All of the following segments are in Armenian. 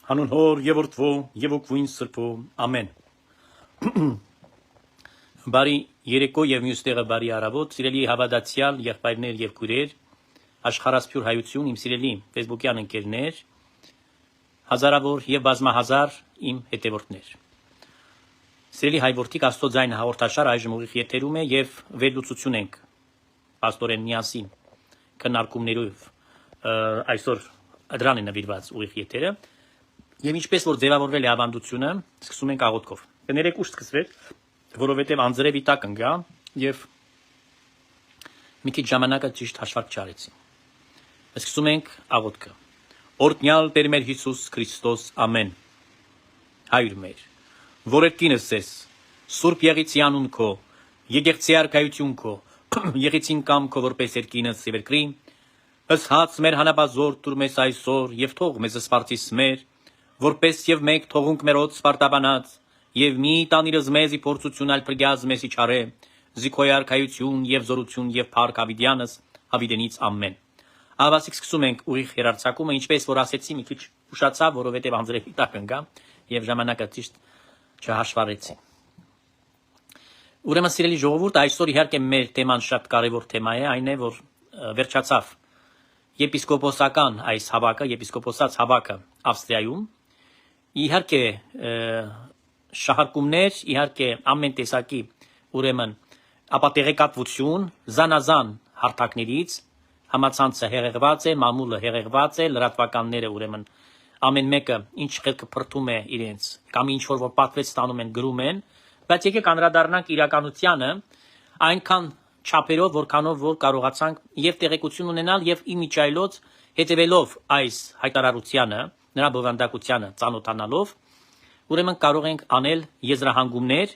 Հանուն Հոր եւ Որդվո եւ Ոգուին Սրբո ամեն։ Բարի երեկո եւ մյուս տեղը բարի առավոտ, սիրելի հավատացյալ եղբայրներ եւ քույրեր, աշխարհասփյուր հայություն, իմ սիրելի Facebook-յան ընկերներ, հազարավոր եւ բազմահազար իմ հետևորդներ։ Սիրելի հայրորդիկ, Աստծո ձայնը հաղորդաշար այժմ ուղիղ եթերում է եւ վերլուծություն ենք պաստորեն միասին քննարկումներով այսօր դրան է նվիրված ուղիղ եթերը։ Եվ ինչպես որ ձևավորվել է ավանդությունը, սկսում ենք աղոթքով։ Կներեք ուշ սկսվեց, որովհետև անձրևի տակ ընկա եւ մի քիչ ժամանակը ճիշտ հաշվարկ չարեցի։ Սկսում ենք աղոթքը։ Օրհնյալ Տեր մեր Հիսուս Քրիստոս, ամեն։ Հայր մեր, որ եկինս ես, Սուրբ եղեցի անուն քո, եկեղեցի արքայություն քո, եղեցին կամ քո որպես երկինս եւ երկրի, ըստ հաց մեր հանապազոր դուր մեզ այսօր եւ թող մեզ սպարտիս մեր որպես եւ մեկ թողունք մերոց սպարտաբանած եւ մի տանիրս մեզի փորձություն ալ բրգյազ մեզի չարե զիքոյ արքայություն եւ զորություն եւ փառք Ավիդյանս Ավիդենից ամեն։ Ավասիկ սկսում ենք ուղիղ հերարցակումը, ինչպես որ ասեցի, մի քիչ ուշացա, որովհետեւ անձրևի տակ ընկա եւ ժամանակը ճիշտ չհաշվառեցի։ Ուրեմն սիրելի ժողովուրդ, այսօր իհարկե մեր թեման շատ կարեւոր թեմա է, այն է, որ վերջացավ եպիսկոպոսական այս հավաքը, եպիսկոպոսած հավաքը Ավստրիայում։ Իհարկե շահարկումներ, իհարկե ամեն տեսակի ուրեմն ապատեղեկատվություն, զանազան հարթակներից համացանցը հեղեղված է, մամուլը հեղեղված է, լրատվականները ուրեմն ամեն մեկը ինչ խելքը փրթում է իրենց, կամ ինչ որ պատվեց ստանում են, գրում են, բայց եկեք անդրադառնանք իրականությանը այնքան չափերով, որքանով որ կարողացանք եւ տեղեկություն ունենալ եւ իմիջայլոց հետեւելով այս հայտարարությանը, նրա բովանդակությանը ծանոթանալով, ուրեմն կարող ենք անել եզրահանգումներ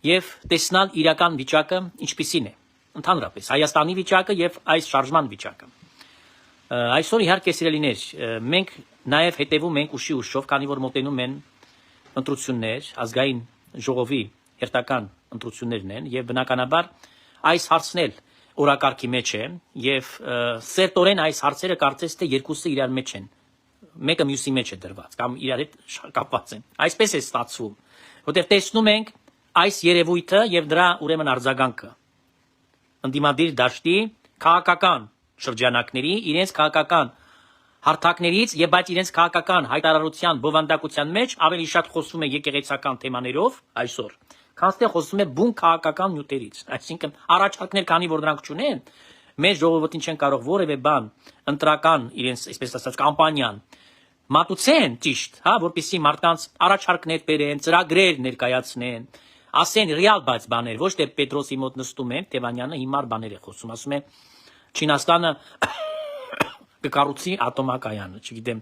եւ տեսնել իրական վիճակը ինչպիսին է։ Ընդհանրապես Հայաստանի վիճակը եւ այս շարժման վիճակը։ Այսօր իհարկե սիրելիներ, մենք նաեւ հետևում ենք ուշի ուշով, քանի որ մոտենում են ընտրություններ, ազգային ժողովի հերթական ընտրություններն են եւ բնականաբար այս հարցն էլ օրակարգի մեջ է եւ սերտորեն այս հարցերը կարծես թե երկուսը իրար մեջ են, մեկը մյուսի մեջ է դրված կամ իրար հետ կապված են։ Այսպես է ստացվում, որտեղ տեսնում ենք այս երևույթը եւ դրա ուրեմն արձագանքը ընդդիմադիր դաշտի քաղաքական շրջանակների իրենց քաղաքական հարթակներից եւ բայց իրենց քաղաքական հայտարարության բովանդակության մեջ ավելի շատ խոսվում է եկեղեցական թեմաներով այսօր, քան թե խոսվում է բուն քաղաքական նյութերից, այսինքն առաջարկներ, քանի որ դրանք չունեն, մեր ժողովրդին չեն կարող որևէ բան ընտրական իրենց, այսպես ասած, կամպանիան մատուցեն ճիշտ, հա, որպեսզի մարդկանց առաջարկներ բերեն, ծրագրեր ներկայացնեն, ասեն ռեալ բայց բաներ, ոչ թե Պետրոսի մոտ նստում են, Տևանյանը հիմար բաներ է խոսում, ասում է Չինաստանը կկառուցի ատոմակայանը, չգիտեմ,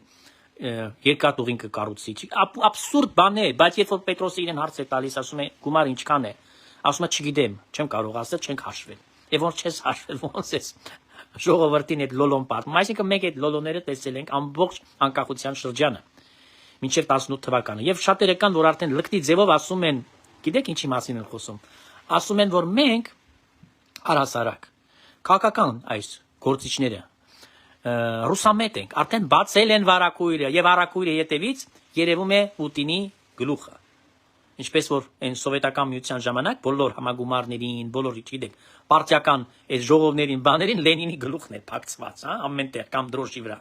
երկաթուղին կկառուցի, աբսուրդ բան է, բայց երբ որ Պետրոսը իրեն հարց է տալիս, ասում է գումար ինչքան է, ասում է չգիտեմ, չեմ կարող ասել, չենք հաշվել, եւ ոնց չես հաշվել, ոնց ես ժողովրդին այդ լոլոն պատմում, այսինքն մենք այդ լոլոները տեսել ենք ամբողջ անկախության շրջանը, մինչև 18 թվականը, եւ շատերը կան, որ արդեն լկտի ձևով ասում են, գիտեք ինչի մասին են խոսում, ասում են, որ մենք առհասարակ քաղաքական այս գործիչները ռուսամետ ենք, արդեն բացել են վարակույրը եւ առակույրը ետևից երևում է Պուտինի գլուխը։ Ինչպես որ այն սովետական միության ժամանակ բոլոր համագումարներին, բոլոր չգիտեք, պարտիական այս ժողովներին, բաներին Լենինի գլուխն է փակցված, հա, ամենտեղ կամ դրոշի վրա։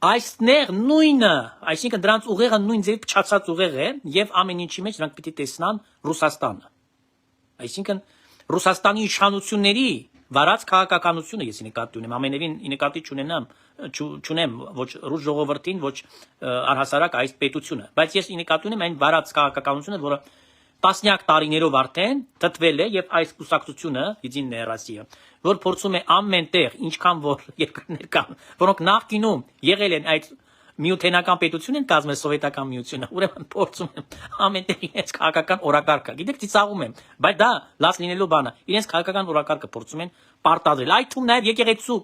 Այստեղ նույնը, այսինքն դրանց ուղեղը նույն ձև փչացած ուղեղ է եւ ամեն ինչի մեջ նրանք պիտի տեսնան Ռուսաստանը։ Այսինքն Ռուսաստանի իշխանությունների վարած քաղաքականությունը ես նկատի ունեմ, ամենևին նկատի չունեմ ոչ ռուս ժողովրդին, ոչ առհասարակ այս պետությունը, բայց ես նկատի ունեմ այն վարած քաղաքականությունը, որը տասնյակ տարիներով արդեն դտվել է եւ այս կուսակցությունը Եդիննայա Ռոսիա, որ փորձում է ամենտեղ, ինչքան որ երկրներ կան, որոնք նախկինում եղել են այդ միութենական պետություն են կազմել սովետական միությունը, ուրեմն փորձում են ամենտեղ իրենց քաղաքական օրակարգը, գիտեք, ծիծաղում եմ, բայց դա լաց լինելու բան է, իրենց քաղաքական օրակարգը փորձում են պարտադրել, այդ թվում նաև եկեղեցու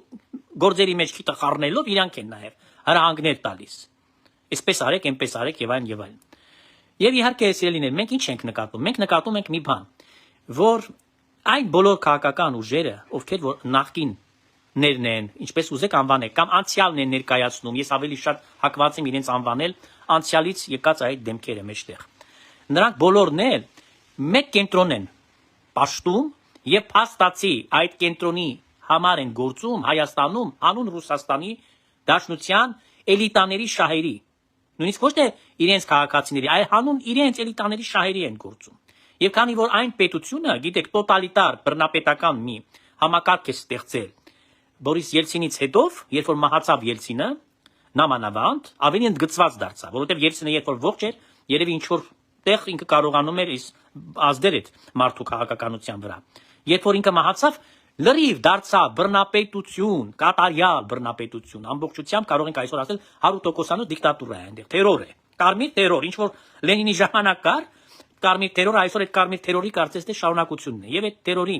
գործերի մեջ քիթը խառնելով իրանք են նաև հրահանգներ տալիս, այսպես արեք, այնպես արեք եւ այլն եւ այլն։ Եվ իհարկե սիրելիներ, մենք ինչ ենք նկատում, մենք նկատում ենք մի բան, որ այն բոլոր քաղաքական ուժերը, ովքեր որ նախկին ներն են, ինչպես ուզեք անվանեք, կամ անցյալն են ներկայացնում, ես ավելի շատ հակված եմ իրենց անվանել անցյալից եկած այդ դեմքերը մեջտեղ։ Նրանք բոլորն էլ մեկ կենտրոն են պաշտում եւ փաստացի այդ կենտրոնի համար են գործում Հայաստանում անուն Ռուսաստանի Դաշնության էլիտաների շահերի, նույնիսկ ոչ թե իրենց քաղաքացիների, այլ հանուն իրենց էլիտաների շահերի են գործում։ Եվ քանի որ այն պետությունը, գիտեք, տոտալիտար բռնապետական մի համակարգ է ստեղծել Բորիս Ելցինից հետո, երբ որ մահացավ Ելցինը, նամանավանդ ավելի ընդգծված դարձավ, որովհետև Ելցինը երբ որ ողջ էր, երևի ինչ որ տեղ ինքը կարողանում էր ազդել այդ մարդու քաղաքականության վրա։ Երբ որ ինքը մահացավ, լրիվ դարձավ բռնապետություն, կատարյալ բռնապետություն, ամբողջությամբ կարող ենք այսօր ասել 100%-անոց դիկտատուրա է այնտեղ, թերոր է, կարմիր թերոր, ինչ որ Լենինի ժամանակ կար, կարմիր թերորը այսօր այդ կարմիր թերորի կարծես թե շարունակությունն է, եւ այդ թերորի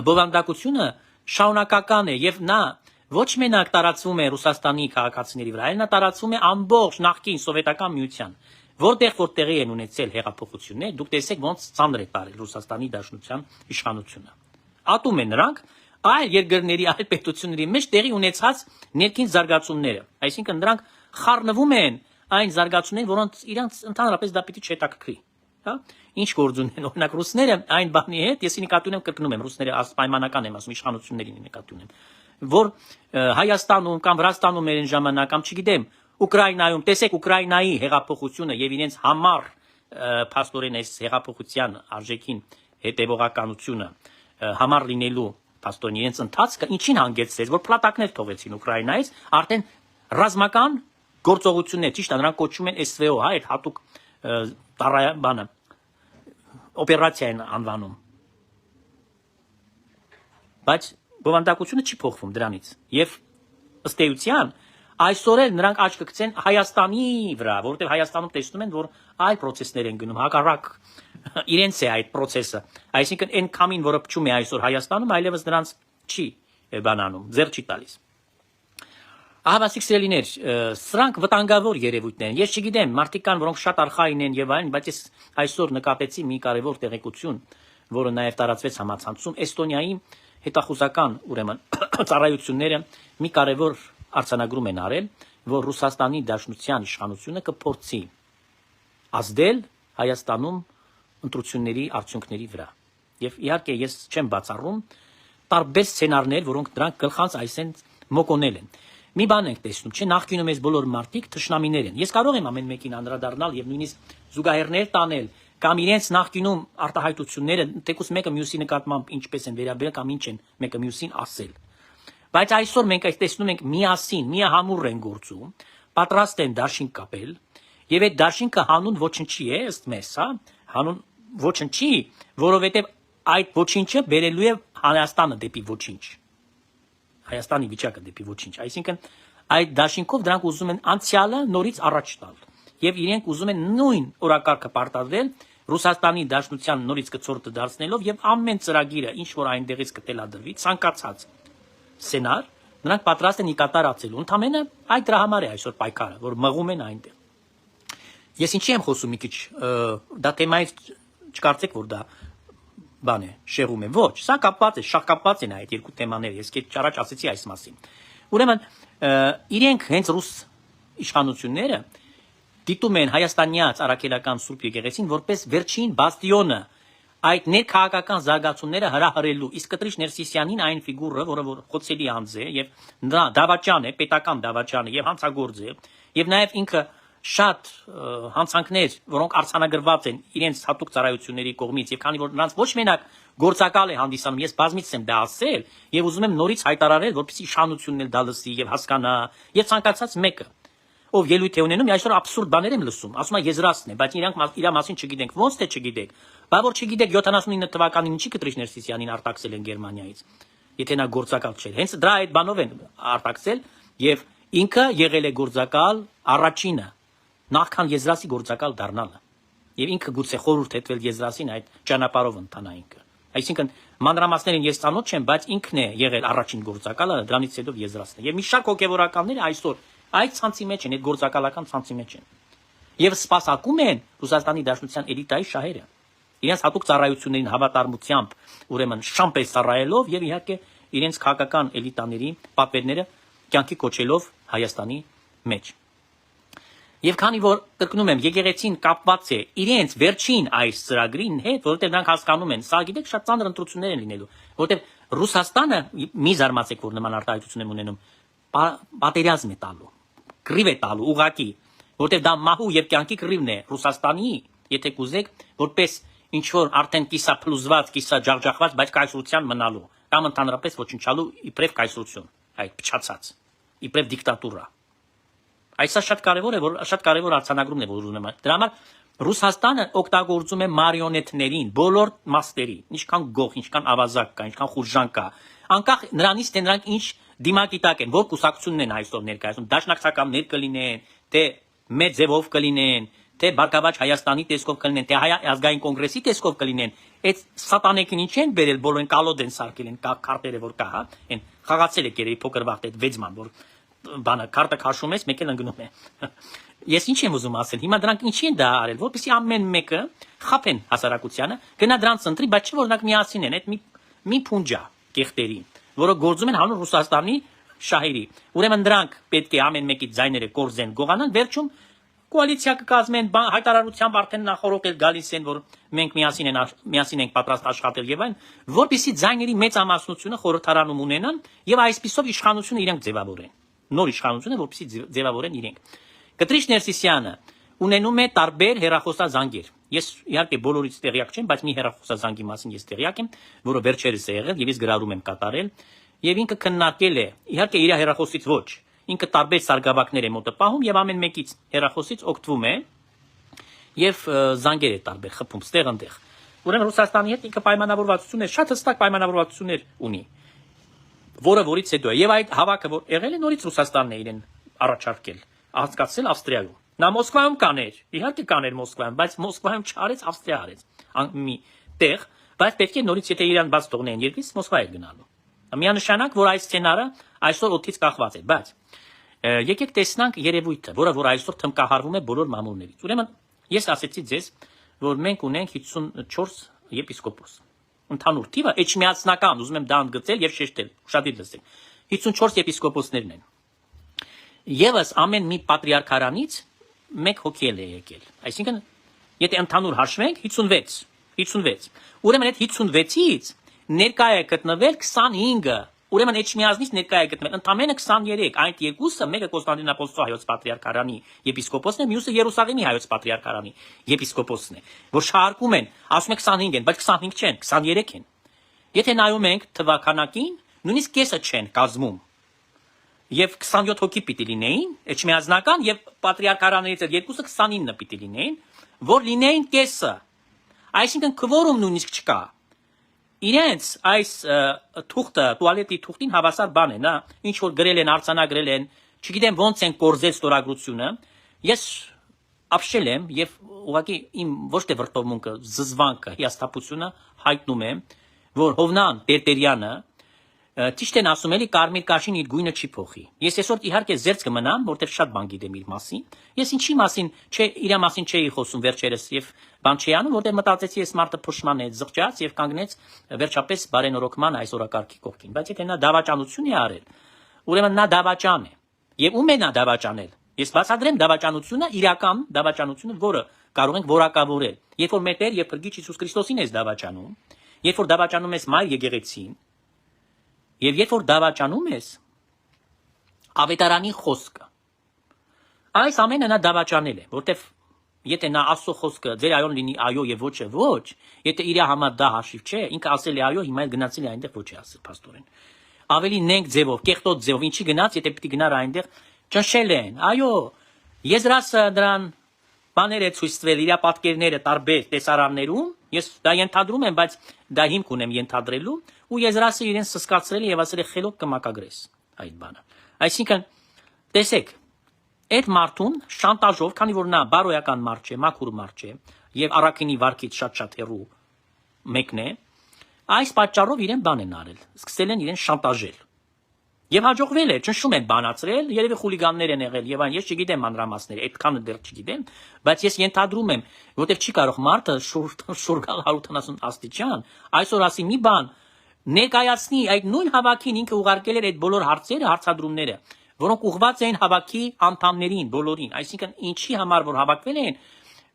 բովանդակությունը շարունակական է եւ նա ոչ մենակ տարածվում է Ռուսաստանի քաղաքացիների վրա, այլ նա տարածվում է ամբողջ նախկին սովետական միության, որտեղ որ տեղի են ունեցել հեղափոխություններ, դուք տեսեք ոնց ծանր է տարել Ռուսաստանի Դաշնության իշխանությունը։ Ատում են նրանք այլ երկրների, այլ պետությունների մեջ տեղի ունեցած ներքին զարգացումները, այսինքն նրանք խառնվում են այն զարգացումներին, որոնց իրանց ընդհանրապես դա պիտի չհետաքրքրի, հա։ Ինչ գործ ունեն, օրինակ ռուսները այն բանի հետ, ես նկատի ունեմ, կրկնում եմ, ռուսները պայմանական եմ ասում, իշխանություններին նկատի ունեմ, որ Հայաստանում կամ Վրաստանում մերեն ժամանակ կամ չգիտեմ, Ուկրաինայում, տեսեք Ուկրաինայի հեղափոխությունը եւ իրենց համար փաստորեն այս հեղափոխության արժեքին հետևողականությունը համար լինելու փաստորեն իրենց ընթացքը ինչին հանգեցրեց, որ փլատակներ թողեցին Ուկրաինայից, արդեն ռազմական գործողություններ, ճիշտ է, նրանք կոչվում են SVO, հա, այդ հատուկ բանը օպերացիա են անվանում։ Բայց բովանդակությունը չի փոխվում դրանից եւ ըստ էության այսօր էլ նրանք աչք կգցեն Հայաստանի վրա, որովհետև Հայաստանում տեսնում են, որ այլ process-ներ են գնում, հակառակ իրենց է այդ process-ը, այսինքն այն քամին, որը փչում է այսօր Հայաստանում, այլևս նրանց չի բանանում, ձեռ չի տալիս։ Ահավասիկ սիրելիներ, սրանք վտանգավոր երևույթներ են։ Ես չգիտեմ, մարդիկ կան, որոնք շատ արխային են եւ այլն, բայց ես այսօր նկատեցի մի կարևոր տեղեկություն, որը նաեւ տարածվեց համացանցում, Էստոնիայի հետախուզական, ուրեմն, ծառայությունները մի կարևոր արձանագրում են արել, որ Ռուսաստանի Դաշնության իշխանությունը կփորձի ազդել Հայաստանում ընտրությունների արդյունքների վրա։ Եվ իհարկե ես չեմ բացառում տարբեր սցենարներ, որոնք դրանք գլխանց այսենց մոկոնել են։ Մի բան ենք տեսնում, չէ, նախկինում ես բոլոր մարդիկ թշնամիներ են։ Ես կարող եմ ամեն մեկին անդրադառնալ եւ նույնիսկ զուգահեռներ տանել կամ իրենց նախկինում արտահայտությունները թեկուզ մեկը մյուսի նկատմամբ ինչպես են վերաբերել կամ ինչ են մեկը մյուսին ասել։ Բայց այսօր մենք այս տեսնում ենք միասին, միահամուռ են գործում, պատրաստ են դաշինք կապել եւ այդ դաշինքը հանուն ոչնչի է ըստ մեզ, հա, հանուն ոչնչի, որովհետեւ այդ ոչինչը բերելու է Հայաստանը դեպի ոչինչ։ Հայաստանի վիճակը դեպի ոչինչ, այսինքն այդ դաշինքով դրանք ուզում են անցյալը նորից առաջ տալ եւ իրենք ուզում են նույն օրակարգը պարտադրել Ռուսաստանի Դաշնության նորից կցորդը դարձնելով եւ ամեն ծրագիրը ինչ որ այնտեղից կտելադրվի ցանկացած սցենար նրանք պատրաստ են նկատառացել ընդամենը այդ դրա համար է այսօր պայքարը որ մղում են այնտեղ ես ինչի եմ խոսում մի քիչ դա թեմայից չկարծեք որ դա բան է շեղում է ոչ սա կապված է շատ կապված են այդ երկու թեմաները ես քիչ առաջ ասացի այս մասին ուրեմն իրենք հենց ռուս իշխանությունները դիտում են հայաստանյաց արաքելական սուրբ եկեղեցին որպես վերջին բաստիոնը այդ ներքաղաքական զարգացումները հրահրելու իսկ Կտրիչ Ներսիսյանին այն ֆիգուրը որը որ խոցելի անձ է եւ նրա դավաճան է պետական դավաճան է եւ հանցագործ է եւ նաեւ ինքը շատ հանցանքներ որոնք արձանագրված են իրենց հատուկ ծառայությունների կողմից եւ քանի որ նրանց ոչ մենակ գործակալ է հանդիսանում ես բազմից եմ դա ասել եւ ուզում եմ նորից հայտարարել որպեսզի իշխանությունն էլ դա լսի եւ հասկանա եւ ցանկացած մեկը ով ելույթ է ունենում, այսօր абսուրդ բաներ եմ լսում, ասում է եզրացն է, բայց իրանք իր մասին չգիտենք, ոնց թե չգիտեք, բա որ չգիտեք 79 թվականին ինչի Կտրիչ Ներսիսյանին արտաքսել են Գերմանիայից, եթե նա գործակալ չէր, հենց դրա այդ բանով են արտաքսել եւ ինքը եղել է գործակալ առաջինը, նախքան Եզրասի գործակալ դառնալը, եւ ինքը գուցե խորհուրդ հետվել Եզրասին այդ ճանապարհով ընթանա ինքը, այսինքն մանրամասներին ես ծանոթ չեմ, բայց ինքն է եղել առաջին գործակալը, դրանից հետո Եզրասն է, եւ մի շարք հոգեվորականներ այսօր այդ ցանցի մեջ են, այդ գործակալական ցանցի մեջ են։ Եվ սպասարկում են Ռուսաստանի Դաշնության էլիտայի շահերը։ Իրենց հատուկ ծառայություններին հավատարմությամբ, ուրեմն շամպես ծառայելով եւ իհարկե իրենց քաղաքական էլիտաների պատվերները կյանքի կոչելով Հայաստանի մեջ։ Եվ քանի որ կրկնում եմ, եկեղեցին կապված է իրենց վերջին այս ծրագրին հետ, որովհետև նրանք հասկանում են, սա գիտեք շատ ծանր ընտրություններ են լինելու, որովհետև Ռուսաստանը մի զարմացեք, որ նման արտահայտություն եմ ունենում, պատերազմ է տալու, կռիվ է տալու ուղղակի, որովհետև դա մահու եւ կյանքի կռիվն է Ռուսաստանի, եթե կուզեք, որպես ինչ որ արդեն կիսափլուզված, կիսաջախջախված, բայց կայսրության մնալու, կամ ընդհանրապես ոչնչալու իբրև կայսրություն, այդ փչացած, իբրև դիկտատուրա։ Այսա շատ կարևոր է, որ շատ կարևոր արձանագրումն է, որ ուզում եմ։ Դրա համար Ռուսաստանը օգտագործում է մարիոնետներին, բոլոր մասերի, ինչքան գող, ինչքան ավազակ կա, ինչքան խուժան կա, անկախ նրանից, թե նրանք ինչ դիմագիտակ են, որ կուսակցությունն են այսօր ներկայացնում, դաշնակցականներ կլինեն, թե մեծ ձևով կլինեն, թե Բարգավաճ Հայաստանի տեսքով կլինեն, թե Հայ ազգային կոնգրեսի տեսքով կլինեն, այդ սատանեկին ինչ են բերել, բոլորին կալոդ են սարքել են, քարտերը որ կա, հա, այն խաղացել է գերեի փոքր վաղ այդ վեծման, որ բանը քարտը քաշում ես, մեկը ընկնում է։ Ես ինչ եմ ուզում ասել, հիմա դրանք ինչի են դա արել, որպեսզի ամեն մեկը խափեն հասարակությանը, գնա դրանց ընտրի, բայց չէ որ նրանք միասին են, այդ մի փունջա կեղտերի, որը գործում են հանուն Ռուսաստանի շահերի։ Ուրեմն դրանք պետք է ամեն մեկի ձայները կորզեն, գողանան, վերջում կոալիցիա կկազմեն, հայտարարությամբ արդեն նախորոք գալիս են, որ մենք միասին ենք պատրաստ աշխատել եւ այն, որպեսզի ձայների մեծ ամասնությունը խորհրդարանում ունենան եւ այսպիսով իշխանությունը իրենք ձևավորեն։ Նոր իշխանությունը, որպեսզի ձևավորեն իրենք։ Կտրիչ Ներսիսյանը ունենում է տարբեր հեռախոսազանգեր։ Ես իհարկե բոլորից տեղյակ չեմ, բայց մի հեռախոսազանգի մասին ես տեղյակ եմ, որը վերջերս է եղել եւ ես գրառում եմ կատարել, եւ ինքը քննարկել է, իհարկե իր հեռախոսից ոչ, ինքը տարբեր սարգսակներ է մոտը պահում եւ ամեն մեկից հեռախոսից օգտվում է եւ զանգեր է տարբեր խփում ստեղ այնտեղ։ Ուրեմն Ռուսաստանի հետ ինքը պայմանավորվածություններ, շատ հստակ պայմանավորվածություններ ունի, որից հետո է եւ այդ հավաքը, որ եղել է, նորից Ռուսաստանն է իրեն առաջարկել, հասկացել Ավստրիայում։ Նա Մոսկվայում կաներ, իհարկե կաներ Մոսկվայում, բայց Մոսկվայում չարեց, Ավստրիա արեց։ Մի տեղ, բայց պետք է նորից եթե իրան բաց թողնեն երկրից, Մոսկվա է գնալու։ Միանշանակ, որ այս սցենարը այսօր օդից կախված է, բայց եկեք տեսնանք երևույթը, որ այսօր թմկահարվում է բոլոր մամուլներից։ Ուրեմն ես ասեցի ձեզ, որ մենք ունենք 54 եպիսկոպոս։ Ընդհանուր թիվը էջմիածնական, ուզում եմ դա ընդգծել եւ շեշտել, ուշադիր լսեք։ 54 եպիսկոպոսներն են։ Եվս ամեն մի պատրիարքարանից մեկ հոգի է եկել։ Այսինքն, եթե ընդհանուր հաշվենք 56։ Ուրեմն այդ 56-ից ներկա է գտնվել 25-ը։ Ուրեմն էջմիածնից ներկա է գտնվել ընդամենը 23, այդ երկուսը, մեկը Կոստանդինապոլսի հայոց պատրիարքարանի եպիսկոպոսն է, մյուսը Երուսաղեմի հայոց պատրիարքարանի եպիսկոպոսն է, որ շահարկում են, ասում են 25 են, բայց 25 չեն, 23 են։ Եթե նայում ենք թվականակին, նույնիսկ կեսը չեն կազմում։ Եվ 27 հոգի պիտի լինեին, էջմիածնական եւ պատրիարքարաններից երկուսը 29 պիտի լինեին, որ լինեին կեսը։ Այսինքն քվորում նույնիսկ չկա։ Իրենց այս թուղթը, տուալետի թուղթին հավասար բան է, նա ինչ որ գրել են, արձանագրել են, չգիտեմ ոնց են կորզել ստորագրությունը։ Ես ապշել եմ եւ ուղղակի իմ ոչ թե վրդովմունքը, զզվանքը, հիասթափությունը հայտնում եմ, որ Հովնան Տերտերյանը ճիշտ են ասում էլի կարմիր կաշին իր գույնը չի փոխի։ Ես այսօր իհարկե զերծ կմնամ, որտեղ շատ բան գիտեմ իր մասին։ Ես ինչի մասին, չէ, իր մասին չէի խոսում վերջերս եւ բան չի անում, որտեղ մտածեցի ես մարդը փոշման է զղջաց եւ կանգնեց վերջապես բարենորոգման այս օրակարգի կողքին։ Բայց եթե նա դավաճանություն է արել, ուրեմն նա դավաճան է։ Եվ ում է նա դավաճանել։ Ես բացատրեմ դավաճանությունը, իրական դավաճանությունը, որը կարող ենք որակավորել։ Երբ որ մեր Տեր եւ Փրկիչ Հիսուս Քրիստոսին ես դավաճանում, երբ որ դավաճանում ես Մայր եկեղեցին, եւ երբ որ դավաճանում ես ավետարանի խոսքը, այս ամենը նա դավաճանել է, որտեվ եթե նա Աստծո խոսքը ձեր այոն լինի այո եւ ոչը ոչ, եթե իր համար դա հաշիվ չէ, ինքը ասել է այո, հիմա էլ գնացել է այնտեղ ոչ է ասել փաստորեն։ Ավելի նենք ձևով, կեղտոտ ձևով, ինչի գնաց, եթե պիտի գնար այնտեղ, ճնշել են, այո, Եզրասը դրան բաներ է ցույց տվել, իր պատկերները տարբեր տեսարաններում, ես դա ենթադրում եմ, բայց դա հիմք ունեմ ենթադրելու, ու Եզրասը իրեն սսկացրել է եւ ասել է խելոք կմակագրես այդ բանը։ Այսինքն, տեսեք, այդ մարդուն շանտաժով, քանի որ նա բարոյական մարդ չէ, մաքուր մարդ չէ եւ առաքինի վարքից շատ հեռու մեկն է, այս պատճառով իրեն բան են արել, սկսել են իրեն շանտաժել։ Եվ հաջողվել է, ճնշում են բանացրել, երևի խուլիգաններ են եղել եւ այն, ես չգիտեմ մանրամասները, այդքանը դեռ չգիտեմ, բայց ես ենթադրում եմ, որտեղ չի կարող մարդը շուրջ 170 աստիճան, այսօր ասի մի բան, ներկայացնի այդ նույն հավաքին ինքը ուղարկել էր այդ բոլոր հարցերը, հարցադրումները, որոնք ուղղված էին հավաքի անդամներին, բոլորին, այսինքն ինչի համար որ հավաքվել են,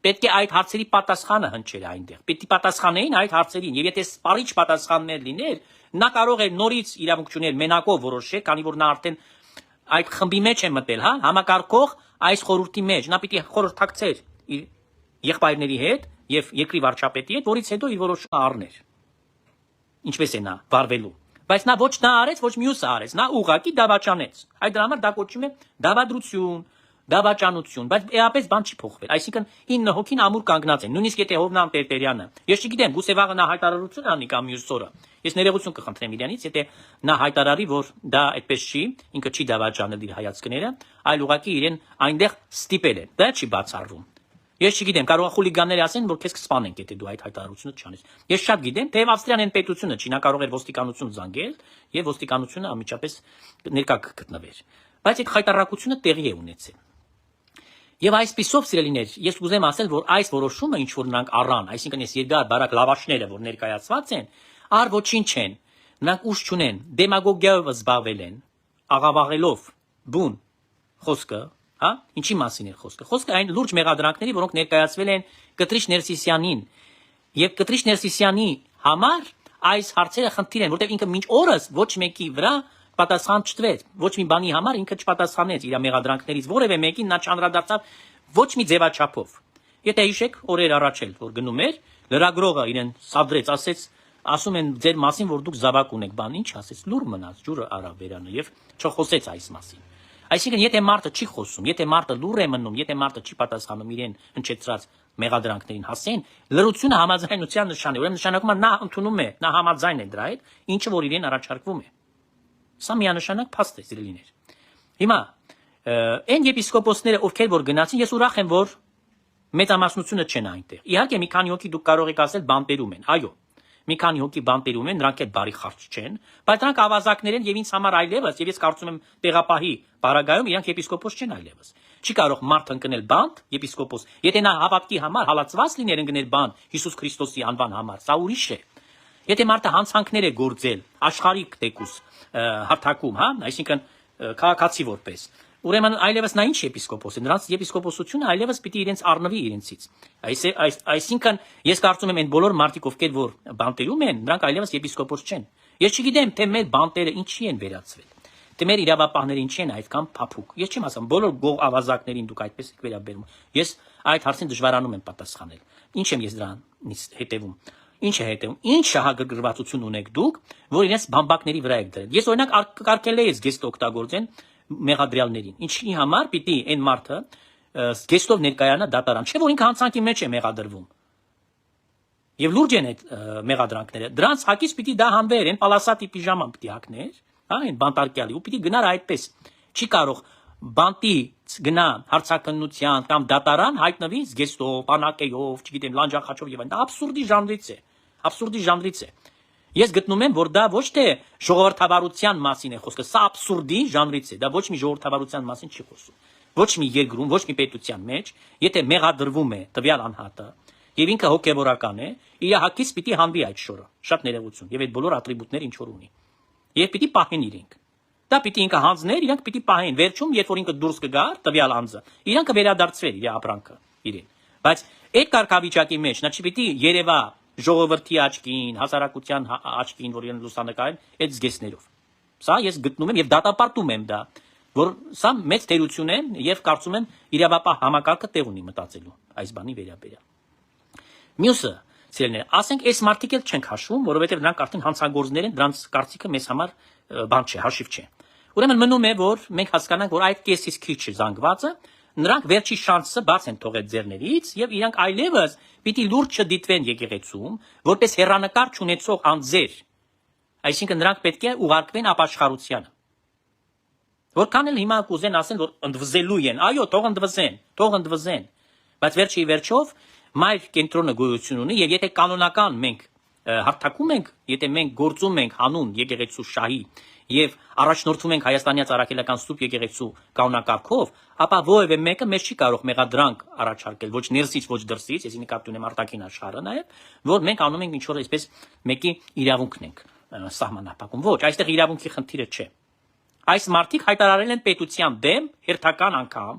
պետք է այդ հարցերի պատասխանը հնչեր այնտեղ։ Պետք է պատասխանեին այդ հարցերին, եւ եթե սպառիչ պատասխաններ լիներ, նա կարող էր նորից իրավունք չուներ մենակով որոշել, քանի որ նա արդեն այդ խմբի մեջ է մտել, հա, համակարգող այս խորհրդի մեջ, նա պիտի խորհրդակցեր իր եղբայրների հետ եւ երկրի վարչապետի հետ, որից հետո իր որոշումը առներ։ Ինչպես է նա վարվելու։ Բայց նա ոչ նա արեց, ոչ մյուսը արեց, նա ուղակի դավաճանեց։ Այդ դրա համար դա կոչվում է դավադրություն, դավաճանություն, բայց էապես բան չի փոխվել։ Այսինքն 9 հոգին ամուր կանգնած են։ Նույնիսկ եթե Հովնան Տերտերյանը, ես չգիտեմ, գուցե վաղը նա հայտարարություն անի կամ մյուս օրը։ Ես ներողություն կխնդրեմ իրանից, եթե նա հայտարարի, որ դա այդպես չի, ինքը չի դավաճանել իր հայացքները, այլ ուղղակի իրեն այնտեղ ստիպել են։ Դա չի բացառվում։ Ես չգիտեմ, կարող է խուլիգանները ասեն, որ քեզ կսպանենք, եթե դու այդ հայտարարությունը չանես։ Ես շատ գիտեմ, թեև Ավստրիան այն պետությունը չի, նա կարող էր ոստիկանություն զանգել եւ ոստիկանությունը անմիջապես ներկա կգտնվեր։ Բայց այդ հայտարարությունը տեղի է ունեցել։ Եվ այսպիսով, սիրելիներ, ես կուզեմ ասել, որ այս որոշումը ինչ որ նրանք առան, այսինքն այս երկար բարակ լավաշները, որ ներկայացված են, առ ոչինչ են, նրանք ուժ չունեն, դեմագոգիայով զբաղվել են, աղավաղելով բուն խոսքը, հա, ինչի մասին է խոսքը։ Խոսքը այն լուրջ մեղադրանքների, որոնք ներկայացվել են Կտրիչ Ներսիսյանին, եւ Կտրիչ Ներսիսյանի համար այս հարցերը խնդիր են, որտեղ ինքը մինչ օրս ոչ մեկի վրա պատասխան չտվեց, ոչ մի բանի համար ինքը չպատասխանեց իր մեղադրանքներից, որևէ մեկին նա չանդրադարձավ ոչ մի ձևաչափով։ Եթե հիշեք, օրեր առաջ էլ որ գնում էր, լրագրողը իրեն սադրեց, ասում են ձեր մասին, որ դուք զավակ ունեք, բան ինչ ասեց, լուր մնաց, ջուրը արավ վերանը եւ չխոսեց այս մասին։ Այսինքն եթե մարդը չի խոսում, եթե մարդը լուր է մնում, եթե մարդը չի պատասխանում իրեն հնչեցրած մեղադրանքներին հասեն, լրությունը համաձայնության նշան է, ուրեմն նշանակում է նա ընդունում է, նա համաձայն է դրա հետ, ինչը որ իրեն առաջարկվում է։ Սա միանշանակ փաստ է, սիրելիներ։ Հիմա այն եպիսկոպոսները, ովքեր որ գնացին, ես ուրախ եմ, որ մեծամասնությունը չեն այնտեղ։ Իհարկե մի քանի հոգի դուք կարող եք ասել բանտերում են, այո։ Մի քանի հոգի բանտերում են, նրանք էլ բարի խարճ չեն, բայց նրանք ավազակներ են եւ ինձ համար այլևս, եւ ես կարծում եմ տեղապահի բարագայում իրանք եպիսկոպոս չեն այլևս։ Չի կարող մարդ ընկնել բանտ, եպիսկոպոս, եթե նա հավատքի համար հալածված լիներ ընկնել բան Հիսուս Քրիստոսի անվան համար, սա ուրիշ է։ Եթե մարդը հանցանքներ է գործել, աշխարհիկ տեկուս հարթակում, հա, այսինքն քաղաքացի որպես, ուրեմն այլևս նա ինչ եպիսկոպոս է, նրանց եպիսկոպոսությունը այլևս պիտի իրենց առնվի իրենցից։ Այսինքն ես կարծում եմ այն բոլոր մարդիկ, ովքեր որ բանտերում են, նրանք այլևս եպիսկոպոս չեն։ Ես չգիտեմ, թե մեր բանտերը ինչի են վերածվել, թե մեր իրավապահները ինչի են այդքան փափուկ։ Ես չեմ ասում, բոլոր գող ավազակներին դուք այդպես եք վերաբերում։ Ես այդ հարցին դժվարանում եմ պատասխանել։ Ինչ եմ ես դրանից հետևում։ Ինչ է հետևում։ Ինչ շահագրգռվածություն ունեք դուք, որ իրենց բամբակների վրա եք դրել։ Ես օրինակ կարգել եմ գեստ օգտագործեն մեղադրյալներին։ Ինչի համար պիտի այն մարդը գեստով ներկայանա դատարան, չէ՞ որ ինքը հանցանքի մեջ է մեղադրվում։ Եվ լուրջ են այդ մեղադրանքները։ Դրանց հակից պիտի դա հանվեր, այն պալասատի պիժաման պիտի հագներ, հա, այն բանտարկյալի, ու պիտի գնար այդպես։ Չի կարող բանտից գնա հարցակնության կամ դատարան հայտնվի գեստով, պանակեով, չգիտեմ, լանջախաչով եւ այն։ Դա աբսուրդի ժանրից է։ Աբսուրդի ժանրից է։ Ես գտնում եմ, որ դա ոչ թե ժողովրդավարության մասին է խոսքը, սա աբսուրդի ժանրից է։ Դա ոչ մի ժողովրդավարության մասին չի խոսում։ Ոչ մի երկրում, ոչ մի պետության մեջ, եթե մեղադրվում է տվյալ անհատը, եւ ինքը հոգեվորական է, իր հակից պիտի հանվի այդ շորը։ Շատ ներողություն, եւ այդ բոլոր ատրիբուտները ինչ որ ունի։ Եվ պիտի պահեն իրենք։ Դա պիտի ինքը հանձներ, իրանք պիտի պահեն։ Վերջում, երբ որ ինքը դուրս կգա, տվյալ անձը, իրանքը վերադարձվեր իր ապրանքը իրեն։ Բայց այդ կարգավիճակի մեջ նա չպիտի երևա ժողովրդի աչքին, հասարակության աչքին, որ իրեն լուսանկարեն այդ զգեստներով։ Սա ես գտնում եմ եւ դատապարտում եմ դա, որ սա մեծ թերություն է եւ կարծում եմ իրավապահ համակարգը տեղ ունի մտածելու այս բանի վերաբերյալ։ Մյուսը, ցելներ, ասենք այս մարդիկ էլ չենք հաշվում, որովհետեւ նրանք արդեն հանցագործներ են, դրանց կարծիքը մեզ համար բան չէ, հաշիվ չէ։ Ուրեմն մնում է, որ մենք հասկանանք, որ այդ կեսից քիչ զանգվածը նրանք վերջի շանսը բաց են թողել ձեռներից եւ իրանք այլևս պիտի լուրջ չդիտվեն եկեղեցում, որպես հերանեկար չունեցող անձեր։ Այսինքն նրանք պետք է ուղարկվեն ապաշխարությանը։ Որքան էլ հիմա կուզեն ասեն, որ ընդվզելու են, այո, թող ընդվզեն, բայց վերջի վերջով մայր կենտրոնը գոյություն ունի եւ եթե կանոնական մենք հարթակում ենք, եթե մենք գործում ենք հանուն եկեղեցու շահի եւ առաջնորդվում ենք Հայաստանի Արաքելական Սուրբ եկեղեցու կանոնակարգով, ապա ովևէ մեկը մեզ չի կարող մեղադրանք առաջարկել, ոչ ներսից, ոչ դրսից, ես նկատի ունեմ արտաքին աշխարհը նաեւ, որ մենք անում ենք ինչ որ այսպես մեկի իրավունքն ենք սահմանափակում։ Ոչ, այստեղ իրավունքի խնդիրը չէ։ Այս մարդիկ հայտարարել են պետության դեմ հերթական անգամ,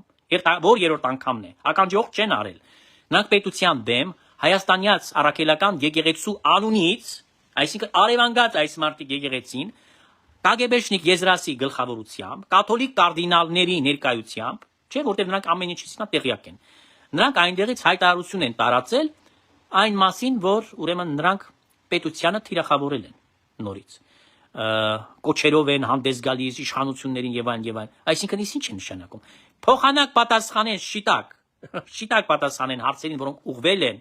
որ երրորդ անգամն է, ականջող չեն արել։ Նրանք պետության դեմ հայաստանյաց առաքելական եկեղեցու անունից, այսինքն արևանգած այս մարդիկ եկեղեցին, կագեբեշնիկ Եզրասի գլխավորությամբ, կաթոլիկ կարդինալների ներկայությամբ, չէ, որտեղ նրանք ամեն ինչից տեղյակ են։ Նրանք այնտեղից հայտարարություն են տարածել այն մասին, որ ուրեմն նրանք պետությանը թիրախավորել են նորից։ Կոչերով են հանդես գալիս իշխանություններին եւ այլն։ Այսինքն ինչ է նշանակում։ Փոխանակ պատասխանեն շիտակ պատասխանեն հարցերին, որոնք ուղղվել են,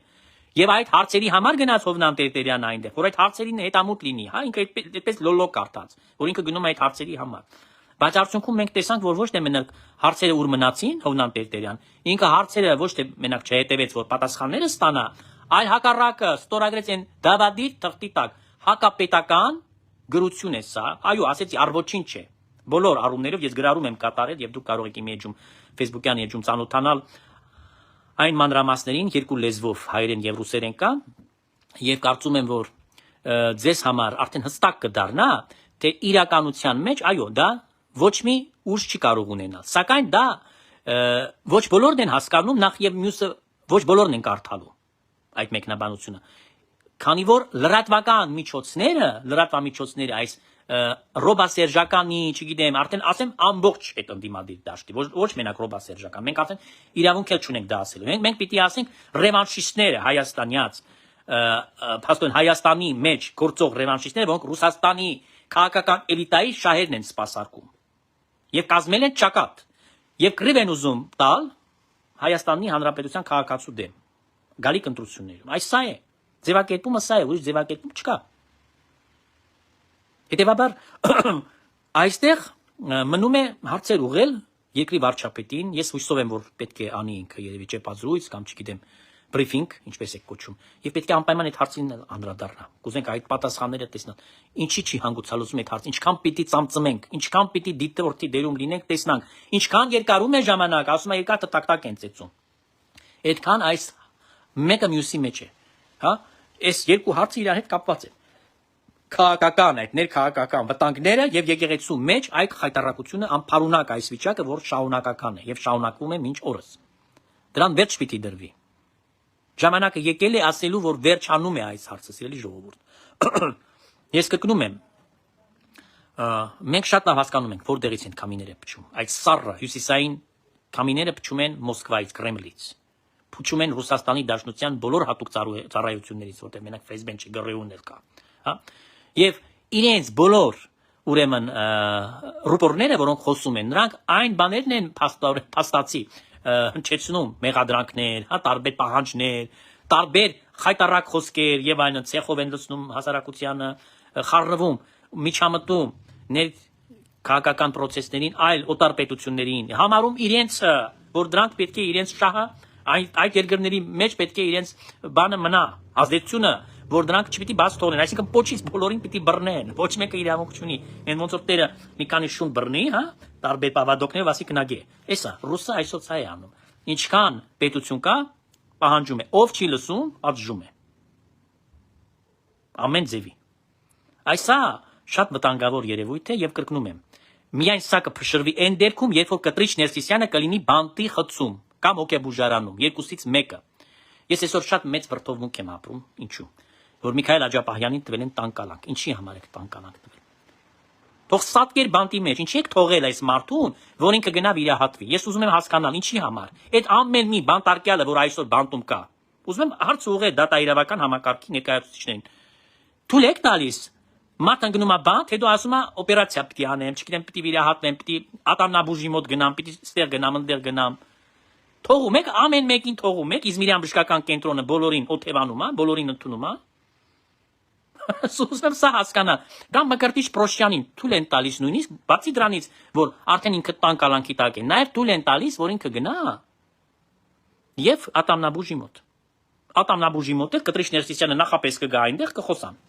եւ այդ հարցերի համար գնաց Հովնան Տերտերյան այնտեղ, որ այդ հարցերին հետամուտ լինի, հա, ինքը այդպես լոլոկ կարդաց, որ ինքը գնում է այդ հարցերի համար։ Բայց արդյունքում մենք տեսանք, որ ոչ թե մենակ հարցերը ուր մնացին Հովնան Տերտերյան, ինքը հարցերը ոչ թե մենակ չհետևեց, որ պատասխանները ստանա, այլ հակառակը ստորագրեց այն դավադիր թղթի տակ հակապետական գրություն է սա, այո, ասեցի, առ ոչինչ չէ։ Բոլոր առումներով ես գրառում եմ կատարել եւ դուք կարող եք իմ էջում Facebook-յան էջում ծանոթանալ այն մանրամասներին երկու լեզվով հայերեն եւ ռուսերեն կա եւ կարծում եմ որ ձեզ համար արդեն հստակ կդառնա թե իրականության մեջ այո դա ոչ մի ուժ չի կարող ունենալ սակայն դա ոչ բոլորն են հասկանում նախ եւ մյուսը ոչ բոլորն են կարդալու այդ մեկնաբանությունը քանի որ լրատվական միջոցները այս ռոբասերժականի, չգիտեմ, արդեն ասեմ ամբողջ այդ ընդդիմադիր դաշտի, ոչ մենակ ռոբասերժական, մենք արդեն իրավունք էլ չունենք դա ասելու։ Մենք պիտի ասենք ռևանշիստները հայաստանյաց, փաստորեն Հայաստանի մեջ գործող ռևանշիստները, որոնք Ռուսաստանի քաղաքական էլիտայի շահերն են սպասարկում եւ կազմել են ճակատ եւ կռիվ են ուզում տալ Հայաստանի Հանրապետության քաղաքացու դեմ գալիք ընտրություններում։ Այս սա է, ձևակերպումը սա է, ուրիշ ձևակերպում չկա։ Հետևաբար այստեղ մնում է հարցեր ուղղել երկրի վարչապետին, ես հույսով եմ, որ պետք է անի ինքը երևի ճեպազրույց կամ չգիտեմ բրիֆինգ, ինչպես եք կոչում, եւ պետք է անպայման այդ հարցին անդրադառնա։ Կուզենք այդ պատասխանները տեսնել։ Ինչի չի հանգուցալուծում այդ հարցը, ինչքան պիտի ծամծմենք, ինչքան պիտի դիտորդի դերում լինենք, տեսնանք, ինչքան երկարում է ժամանակ, ասում է երկար տակ-տակ են ծեծում։ Այդքան այս մեկը մյուսի մեջ է, հա? Այս երկու հարցը իրար հետ կապված են։ Քաղաքական այդ ներքաղաքական վտանգները եւ եկեղեցու մեջ այդ խայտարակությունը անփարունակ այս վիճակը, որ շարունակական է եւ շարունակվում է մինչ օրս։ Դրան վերջ պիտի դրվի։ Ժամանակը եկել է ասելու, որ վերջանում է այս հարցը, սիրելի ժողովուրդ։ Ես կկնում եմ։ Մենք շատ լավ հասկանում ենք, որտեղից են քամիները փչում։ Այդ սառը հյուսիսային քամիները փչում են Մոսկվայից, Կրեմլից։ Փչում են Ռուսաստանի Դաշնության բոլոր հատուկ ծառայություններից, որտեղ մենակ Facebook չի գրեունն էլ կա, հա։ Եվ իրենց բոլոր ուրեմն ռուպորները, որոնք խոսում են, նրանք այն բաներն են փաստացի հնչեցնում մեղադրանքներ, հա, տարբեր պահանջներ, տարբեր խայտառակ խոսքեր եւ այլն ցեխով են լցնում հասարակությանը, խառնվում, միջամտում ներ քաղաքական process-ներին, այլ օտար պետություններին, համարում իրենց, որ դրանք պետք է իրենց շահը այդ երկրների մեջ պետք է իրենց բանը մնա, ազդեցությունը որ դրանք չպիտի բաց թողնեն, այսինքն փոչից բոլորին պիտի բռնեն, ոչ մեկը իրավունք չունի։ Այն ոնց որ տերը մի քանի շուն բռնի, հա, տարբեր բավադոկներով ասի կնագե։ Էսա, ռուսը այսօր ցա է անում։ Ինչքան պետություն կա, պահանջում է, ով չի լսում, ածժում է։ Ամեն ձևի։ Այսա շատ վտանգավոր երևույթ է եւ կրկնում եմ։ Միայն սա կփշրվի այն դեպքում, երբ որ Կտրիչ Ներսիսյանը կլինի բանտի խցում կամ հոգեբուժարանում, երկուսից մեկը։ Ես այսօր շատ մեծ վրդովմունք եմ ապրում, ինչու։ Որ Միքայել Աջապահյանին տվել են տանկալանք։ Ինչի համար եք տանկալանք տվել։ Թող սատկեր բանտի մեջ, ինչի եք թողել այս մարդուն, որ ինքը գնա վիրահատվի։ Ես ուզում եմ հասկանալ, ինչի համար։ Այդ ամեն մի բանտարկյալը, որ այսօր բանտում կա, ուզում եմ հարց ուղղել դատաիրավական համակարգի ներկայացուցիչներին։ Թույլ եք տալիս։ Մարդն գնում է բանտ, հետո ասում է օպերացիա պիտի անեմ, չգիտեմ, պիտի վիրահատվեմ, պիտի ատամնաբուժի մոտ գնամ, պիտի ստեղ գնամ, ընդեղ գնամ։ Թողում եք, ամեն մեկին թողում եք, Իզմիրյան բժշկական կենտրոնը բոլորին օթևանում է, բոլորին ընդունում է։ Սուսեմ սա հասկանալ։ Կամ Մկրտիչ Պրոշյանին թույլ են տալիս նույնիսկ, բացի դրանից, որ արդեն ինքը տանկալանքի տակ է, նաև թույլ են տալիս, որ ինքը գնա եւ ատամնաբուժի մոտ։ Ատամնաբուժի մոտ էլ Կտրիչ Ներսիսյանը նախապես կգա այնտեղ կխոսան։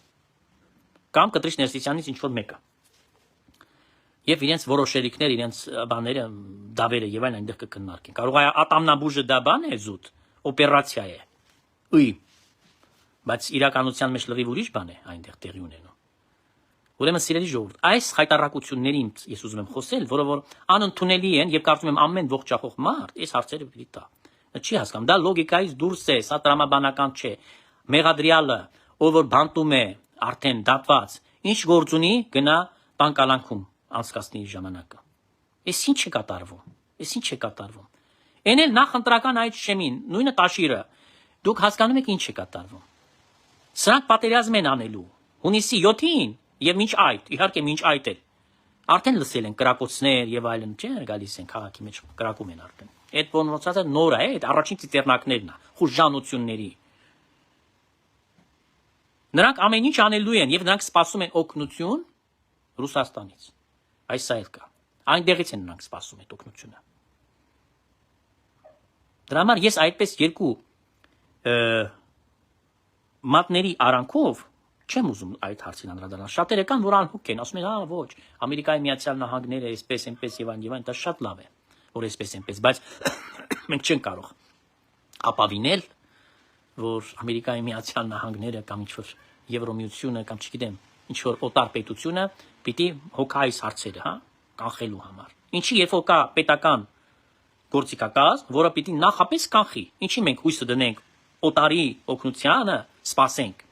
Կամ Կտրիչ Ներսիսյանից ինչ որ մեկը։ Եվ իրենց որոշելիքներ, իրենց բաները, դավերը եւ այլն այնտեղ կքննարկեն։ Կարող է ատամնաբուժը դա բան է զուտ, օպերացիա է։ Ուի։ Բայց իրականության մեջ լրիվ ուրիշ բան է այնտեղ տեղի ունենում։ Ուրեմն սիրելի ժողովուրդ, այս խայտարակություններին ես ուզում եմ խոսել, որը որ անընդունելի են եւ կարծում եմ ամեն ողջախոհ մարդ այս հարցերը պիտի տա։ Չի հասկանում, դա լոգիկայից դուրս է, սա տրամաբանական չէ։ Մեղադրյալը, ով որ բանտում է արդեն դատված, ինչ գործ ունի, գնա բանկալանքում անցկացնի ժամանակը։ Էս ինչ է կատարվում։ Էս ինչ է կատարվում։ Էն էլ նախընտրական այդ շեմին, նույնը տաշիրը։ Դուք հասկանում եք ինչ է կատարվում։ Սրանք պատերազմ են անելու։ Հունիսի 7-ին եւ մինչ այդ, իհարկե մինչ այդ էլ։ Արդեն լսել են կրակոցներ եւ այլն, չէ՞, գալիս են քաղաքի մեջ կրակում են արդեն։ Այդ ոնոցածը նոր է, այդ առաջին ծիծեռնակներն է, խուժանությունների։ Նրանք ամեն ինչ անելու են եւ նրանք սպասում են օգնություն Ռուսաստանից։ Այս սա էլ կա։ Այնտեղից են նրանք սպասում այդ օգնությունը։ Դրա համար ես այդպես երկու մատների արանքով չեմ ուզում այդ հարցին անդրադառնալ։ Շատերը կան, որ անհոգ են, ասում են, հա, ոչ, Ամերիկայի Միացյալ Նահանգները այսպես, այնպես եւ այն, դա շատ լավ է, որ այսպես, այնպես, բայց մենք չենք կարող ապավինել, որ Ամերիկայի Միացյալ Նահանգները կամ ինչ-որ Եվրոմիությունը կամ չգիտեմ, ինչ-որ օտար պետությունը պիտի հոգա այս հարցերը, հա, կանխելու համար։ Ինչի երբ որ կա պետական գործիքակազմ, որը պիտի նախապես կանխի։ Ինչի մենք հույսը դնենք օտարի օգնությանը, սպասենք։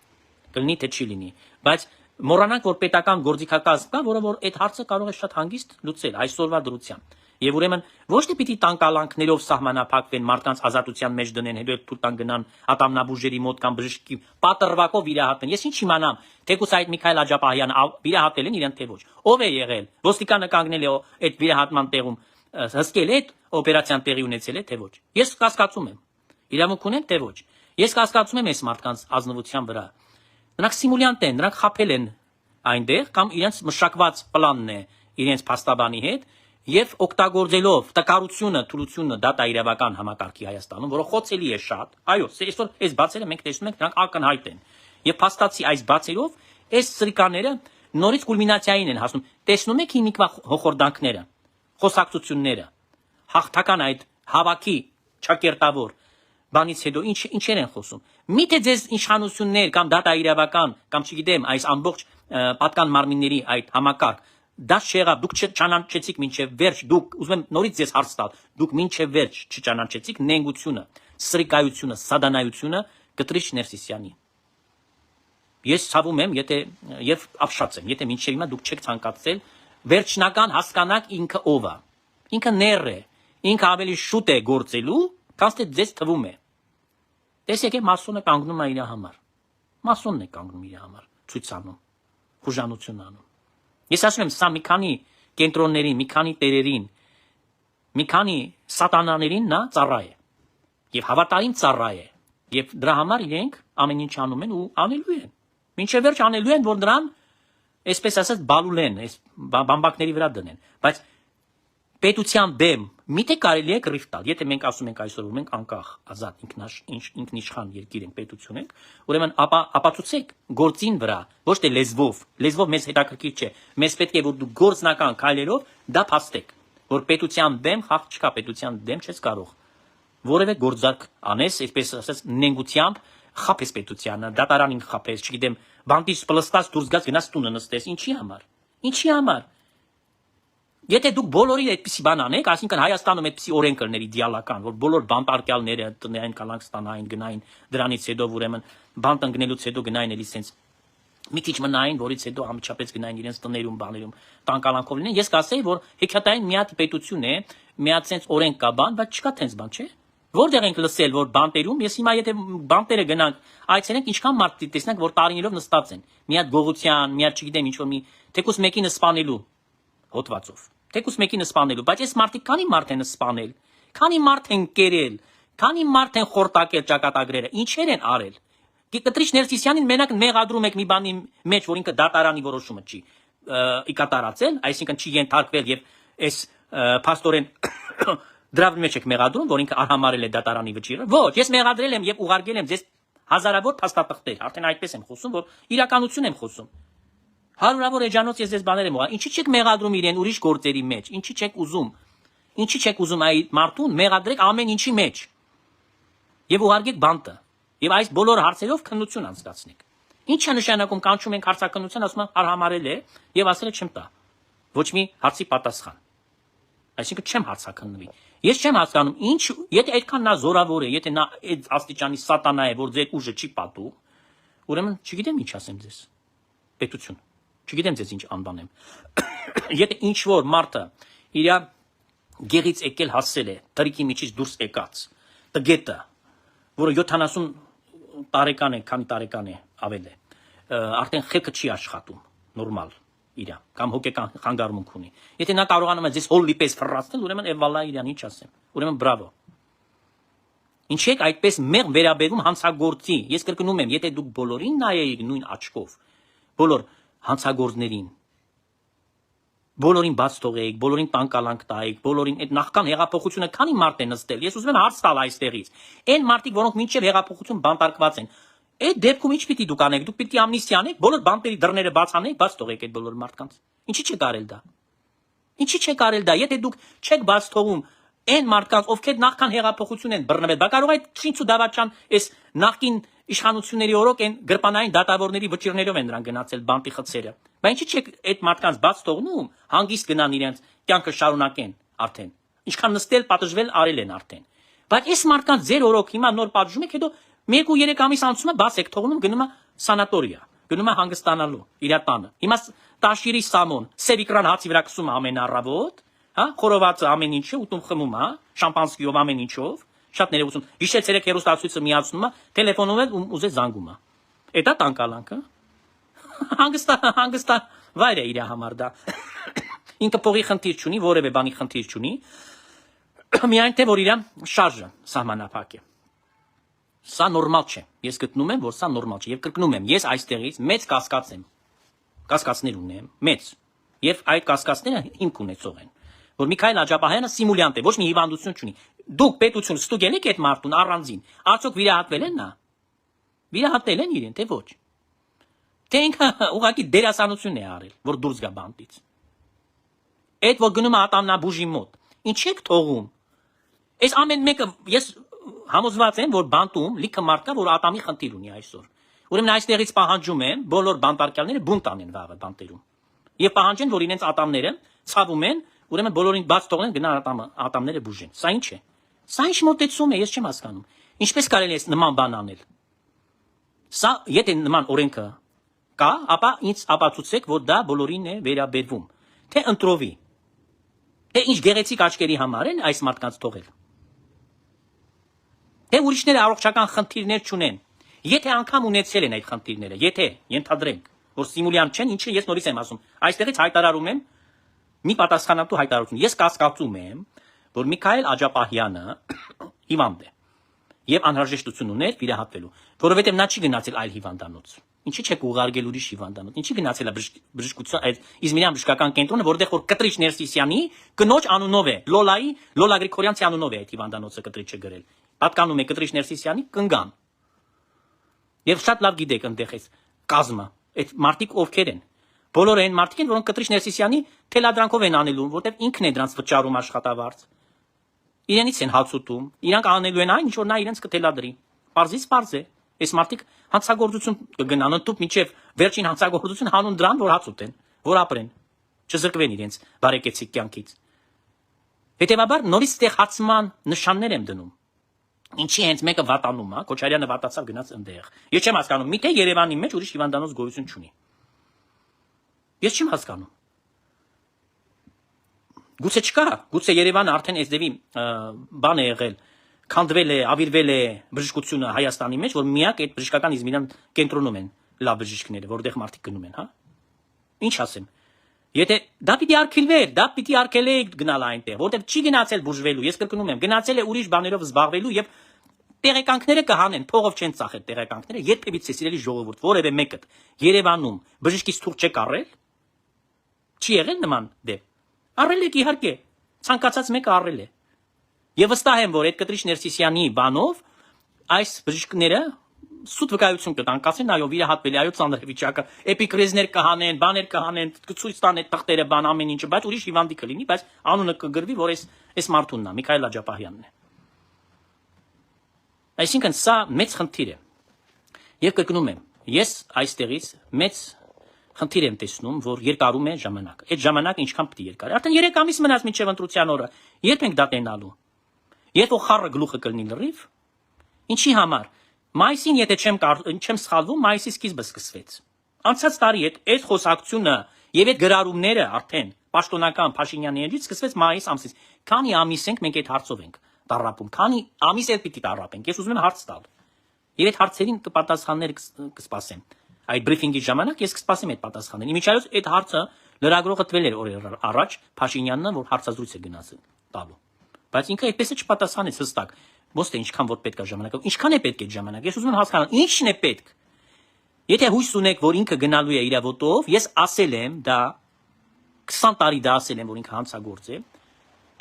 Կլինի թե չի լինի, բայց մոռանանք, որ պետական գործիքակազմ կա, որը որ այդ հարցը կարող է շատ հանգիստ լուծել այսօրվա դրությամբ։ Եվ ուրեմն ոչ թե պիտի տանկալանքներով սահմանափակվեն, մարդկանց ազատության մեջ դնեն, հետո թույլ տան գնան ատամնաբուժերի մոտ կամ բժշկի պատրվակով վիրահատեն։ Ես ինչ իմանամ, թեկուզ այդ Միքայել Աջապահյանը վիրահատել են իրեն թե ոչ։ Ով է եղել։ Ոստիկանը կանգնել է այդ վիրահատման տեղում, հսկել է այդ օպերացիան տեղի ունեցել է թե ոչ։ Ես կասկածում եմ։ Իրավունք ունեն թե ոչ։ Ես կասկածում եմ այս մարդկանց ազնվության վրա։ Նրանք սիմուլյանտ են, նրանք խաբել են այնտեղ կամ իրենց մշակված պլանն է իրենց փաստաբանի հետ եւ օգտագործելով տկարությունը, թուլությունը դատա իրավական համակարգի Հայաստանում, որը խոցելի է շատ։ Այո, այսօր այս բացերը մենք տեսնում ենք, նրանք ակնհայտ են։ Եվ փաստացի այս բացերով այս սրիկաները նորից կուլմինացիային են հասնում։ Տեսնում եք հիմիկվա հոխորդանքները, խոսակցությունները, հաղթական այդ հավաքի ճակերտավոր բանից հետո ինչեր են խոսում։ Միթե ձեզ իշխանություններ կամ դատա իրավական կամ չգիտեմ այս ամբողջ պատկան մարմինների այդ համակարգ դա չեղավ, դուք չճանաչեցիք մինչև վերջ, դուք ուզում եմ նորից ձեզ հարց տալ, դուք մինչև վերջ չճանաչեցիք նենգությունը, սրիկայությունը, սադանայությունը Կտրիչ Ներսիսյանի։ Ես ցավում եմ, եթե եւ ապշած եմ, եթե մինչև հիմա դուք չեք ցանկացել վերջնական հասկանաք ինքը ով է։ Ինքը ներ է, ինքը ավելի շուտ է գործելու, քան թե ձեզ թվում է։ Տեսեք, մասոնը կանգնում է իր համար։ Մասոնն է կանգնում իր համար, ցույց անում, խուժանություն անում։ Ես ասում եմ, սա մի քանի կենտրոններին, մի քանի տերերին, մի քանի սատանաներին նա ծառա է։ Եվ հավատարիմ ծառա է։ Եվ դրա համար իրենք ամեն ինչ անում են ու անելու են։ Մինչև վերջ անելու են, որ նրան, այսպես ասած, բալուլեն, այս բամբակների վրա դնեն։ Բայց պետության դեմ միթե կարելի է կռիվ տալ։ Եթե մենք ասում ենք այսօր, որ մենք անկախ, ազատ, ինքնիշխան երկիր ենք, պետություն ենք, ուրեմն ապացուցեք գործին վրա, ոչ թե լեզվով։ Լեզվով մեզ հետաքրքիր չէ։ Մեզ պետք է որ դու գործնական քայլերով դա փաստեք, որ պետության դեմ խաղ չկա, պետության դեմ չես կարող որևէ գործարք անես, այսպես ասած, նենգությամբ խափես պետությանը, դատարանին խափես, չգիտեմ, բանտից պլստած դուրս գաս գնաս տունը նստես, ինչի համար։ Ինչի համար։ Եթե դուք բոլորին այդպիսի բան անեք, այսինքն Հայաստանում այդպիսի օրենք կլներ իդեալական, որ բոլոր բանտարկյալները տնային կանանք ստանային, գնային դրանից հետո ուրեմն բանտ ընկնելուց հետո գնային էլի սենց մի քիչ մնային, որից հետո ամիջապես գնային իրենց տներում, բաներում, տանկալանքով լինեն։ Ես կասեի, որ հեքիաթային մի հատ պետություն է, մի հատ սենց օրենք կա բան, բայց չկա տենց բան, չէ՞։ Որտեղ ենք լսել, որ բանտերում, ես հիմա եթե բանտերը գնանք, այցելենք, ինչքան մարդ տեսնենք, որ տարիներով նստած են։ Մի հատ գողության, մի հատ չգիտեմ ինչ որ մի թեկուս մեկին սպանելու հոտվածով։ Թեկուս մեկին սպանելու, բայց այս մարդիկ քանի մարդ են սպանել, քանի մարդ են կերել, քանի մարդ են խորտակել ճակատագրերը, ինչեր են արել։ Կտրիչ Ներսիսյանին մենակ մեղադրում եք մի բանի մեջ, որ ինքը դատարանի որոշումը չի կատարածել, այսինքն չի ենթարկվել եւ այս փաստորեն դրա մեջ եք մեղադրում, որ ինքը արհամարել է դատարանի վճիռը։ Ոչ, ես մեղադրել եմ եւ ուղարկել եմ ձեզ հազարավոր փաստաթղթեր, արդեն այդպես եմ խոսում, որ իրականություն եմ խոսում։ Հարյուրավոր էջանոց ես ձեզ բաներ եմ ուղղել։ Ինչի՞ չեք մեղադրում իրեն ուրիշ գործերի մեջ։ Ինչի՞ չեք ուզում։ Ինչի՞ չեք ուզում այդ մարդուն մեղադրեք ամեն ինչի մեջ։ Եվ ուղարկեք բանտը։ Եվ այս բոլոր հարցերով քննություն անցկացնեք։ Ինչ է նշանակում կանչում ենք հարցականության, ասում են արհամարել է եւ ասել է չեմ տա։ Ոչ մի հարցի պատասխան։ Այսինքն չեմ հարցականնվի։ Ես չեմ հասկանում, ինչ, եթե այդքան նա զորավոր է, եթե նա այդ աստիճանի սատանա է, որ ձեր ուժը չի պատու, ուրեմն չգիտեմ ինչ ասեմ ձեզ։ Պետություն։ Չգիտեմ ձեզ ինչ անվանեմ։ Եթե ինչ որ մարդը իր գեղից եկել հասել է, դրիկի միջից դուրս եկած, տգետը, որը 70 տարեկան է, քանի տարեկան է ավել է, արդեն խելքը չի աշխատում, նորմալ իր, կամ հոգեկան խանգարումք ունի։ Եթե նա կարողանում է ձեզ հոլի պես ֆռացնել, ուրեմն էվալա իրան ինչ ասեմ։ Ուրեմն բրավո։ Ինչ եք այդպես մեղ վերաբերում հանցագործի։ Ես կրկնում եմ, եթե դուք բոլորին նայեիք նույն աչքով, բոլոր հանցագործներին, բոլորին բաց թողեիք, բոլորին տանկալանք տայիք, բոլորին այդ նախքան հեղափոխությունը քանի մարդ է նստել։ Ես ուզում եմ հարց տալ այստեղից։ Այն մարդիկ, որոնք մինչև հեղափոխություն բանտարկված են, այդ դեպքում ինչ պիտի դուք անեք։ Դուք պիտի ամնիստիա անեք, բոլոր բանտերի դռները բաց անեք, բաց թողեք այդ բոլոր մարդկանց։ Ինչի՞ չեք արել դա։ Ինչի՞ չեք արել դա, եթե դուք չեք բաց թողում այն մարդկանց, ովքեր նախքան հեղափոխություն են բռնվել։ Բա կարող է Շինցու Դավաճան այս նախքին իշխանությունների օրոք այն գրպանային դատավորների վճիրներով են նրանք գնացել բանտի խցերը։ Բայց ինչի՞ չեք այդ մարդկանց բաց թողնում, հանգիստ գնան իրենց կյանքը շարունակեն արդեն։ Ինչքան նստել, պատժվել արել են արդեն։ Բայց այս մարդկանց ձեր օրոք հիմա նոր պատժում եք, հետո 1-3 ամիս անցում է, բաց եք թողնում, գնում է սանատորիա, գնում է հանգստանալու իր տանը։ Հիմա տաշիրի սամոն, սևիկրան հացի վրա կսում ամեն առավոտ, հա, խորովածը ամեն ինչը ուտում խմում, հա, շամպանսկիով ամեն ինչով, շատ ներողություն։ Հիշեց երեք հերոստացույցը միացնում է, տելեֆոնում է ուզե զանգում է։ Էդա տանկալանքը։ Հանգստա վայր է իր համար դա։ Ինքը փողի խնդիր չունի, որևէ բանի խնդիր չունի։ Միայն թե որ իր շարժը սահմանափակ է։ Սա նորմալ չէ։ Ես գտնում եմ, որ սա նորմալ չէ եւ կրկնում եմ, ես այստեղից մեծ կասկած եմ։ Կասկածներ ունեմ, մեծ։ Եվ այդ կասկածները հիմք ունեցող են, որ Միքայել Աջապահյանը սիմուլյանտ է, ոչ մի հիվանդություն չունի։ Դուք պետություն ստուգել եք այդ մարդուն առանձին, արդյոք վիրահատվել են նա։ Վիրահատել են իրեն, թե ոչ։ Թե ինքը ուղղակի դերասանություն է արել, որ դուրս գա բանտից։ Այդ որ գնում է ատամնաբուժի մոտ, ինչ եք թողում։ Այս ամեն մեկը ես համոզված եմ, որ բանտում լիքը մարդ կա, որ ատամի խնդիր ունի այսօր։ Ուրեմն այստեղից պահանջում են բոլոր բանտարկյալները բունտ անեն վաղը բանտերում։ Եվ պահանջեն, որ իրենց ատամները ցավում են, ուրեմն բոլորին բաց թողնեն գնան ատամները բուժեն։ Սա ինչ է։ Սա ինչ մոտեցում է, ես չեմ հասկանում։ Ինչպես կարելի է նման բան անել։ Սա եթե նման օրենքը կա, ապա ինձ ապացուցեք, որ դա բոլորին է վերաբերվում։ Թե ընտրովի։ Թե ինչ գեղեցիկ աչքերի համար են այս մարդկանց թողել։ Թե ուրիշները առողջական խնդիրներ չունեն։ Եթե անգամ ունեցել են այդ խնդիրները, եթե ենթադրենք, որ սիմուլյան չեն, ինչը ես նորից եմ ասում, այստեղից հայտարարում եմ մի պատասխանատու հայտարարություն։ Ես կասկածում եմ, որ Միքայել Աջապահյանը հիվանդ է եւ անհրաժեշտություն ուներ վիրահատվելու, որովհետեւ նա չի գնացել այլ հիվանդանոց։ Ինչի՞ չեք ուղարկել ուրիշ հիվանդանոց։ Ինչի՞ գնացել է բժշկության այդ Իզմիրյան բժշկական կենտրոնը, որտեղ որ Կտրիչ Ներսիսյանի կնոջ անունով է, Լոլա Գրիգորյանցի անունով է այդ հիվանդանոցը Կտրիչը գրել։ Պատկանում է Կտրիչ Ներսիսյանի կնգան։ Եվ շատ լավ գիտեք այնտեղ էս կազմը, այդ մարդիկ ովքեր են։ Բոլորը այն մարդիկ են, որոնք Կտրիչ Ներսիսյանի թելադրանքով են անելու, որտեղ ինքն է դրանց վճարում աշխատավարձ։ Իրենից են հաց ուտում, իրանք անելու են այն, ինչ որ նա իրենց կթելադրի։ Պարզից պարզ է։ Այս մարդիկ հանցագործություն կգնան, ընդդուք մինչև վերջին հանցագործություն հանուն դրան, որ հաց ուտեն, որ ապրեն, չզրկվեն իրենց բարեկեցիկ կյանքից։ Հետևաբար նորից ստեղծման նշաններ եմ դնում։ Ինչի հենց մեկը վատանում է, Քոչարյանը վատացավ գնաց այնտեղ։ Ես չեմ հասկանում, միթե Երևանի մեջ ուրիշ հիվանդանոց գոյություն չունի։ Ես չեմ հասկանում։ Գուցե չկա, գուցե Երևանը արդեն այս դեպի բան է եղել, քանդվել է, ավիրվել է բժշկությունը Հայաստանի մեջ, որ միակ այդ բժշկական Իզմիրյան կենտրոնում են լավ բժիշկները, որտեղ մարդիկ գնում են, հա։ Ինչ ասեմ։ Եթե դա պիտի արգելվեր, դա պիտի արգելեք գնալ այնտեղ, որտեղ չի գնացել բուժվելու, ես կրկնում եմ, գնացել է ուրիշ բաներով զբաղվելու եւ տեղեկանքները կհանեն, փողով չեն ծախել տեղեկանքները, երբևիցե սիրելի ժողովուրդ, որևէ մեկը Երևանում բժշկից թուղթ չեք առել։ Չի եղել նման դեպ։ Առել եք իհարկե, ցանկացած մեկը առել է։ Եվ վստահ եմ, որ այդ Կտրիչ Ներսիսյանի բանով այս բժիշկները սուտ վկայություն կտան, կասեն այո վիրահատվել է, այո ծանր վիճակը, էպիկրեզներ կհանեն, բաներ կհանեն, կցույց տան այդ թղթերը, բան ամեն ինչը, բայց ուրիշ հիվանդի կլինի, բայց անունը կգրվի, որ այս մարդունն է, Միքայել Աջապահյանն է։ Այսինքն սա մեծ խնդիր է։ Եվ կրկնում եմ, Ես այստեղից մեծ խնդիր եմ տեսնում, որ երկարում է ժամանակ։ Այդ ժամանակը ինչքան պետք է երկար։ Արդեն 3 ամիս մնաց մինչև ընտրության օրը։ Երբ ենք դա տենալու։ Երբ որ խառը գլուխը կլինի լրիվ, ինչի համար։ Մայիսին, եթե չեմ սխալվում, մայիսի սկիզբը սկսվեց։ Անցած տարի այդ խոսակցությունը եւ այդ գրառումները արդեն պաշտոնական Փաշինյաններից սկսվեց մայիս ամսից։ Քանի ամիս ենք մենք այդ հարցով ենք տառապում։ Քանի ամիս էլ պիտի տառապենք։ Ես ուզում եմ հարց տալ։ Եվ այդ հարցերին կպատասխաններ կսպասեմ։ Այդ բրիֆինգի ժամանակ ես կսպասեմ այդ պատասխաններին։ Իմիջիայլոց այդ հարցը լրագրողը տվել էր օրեր առաջ Փաշինյանն, որ հարցազրույց է գնացել տալու։ Բայց ինքը այդպես է չպատասխանեց հստակ։ Ոնց թե ինչքան որ պետք է ժամանակը։ Ինչքան է պետք այդ ժամանակ։ Ես ուզում եմ հասկանալ, ի՞նչն է պետք։ Եթե հույս ունեք, որ ինքը գնալու է իր ոտով, ես ասել եմ դա 20 տարի դա ասել եմ, որ ինքը հանցագործ է։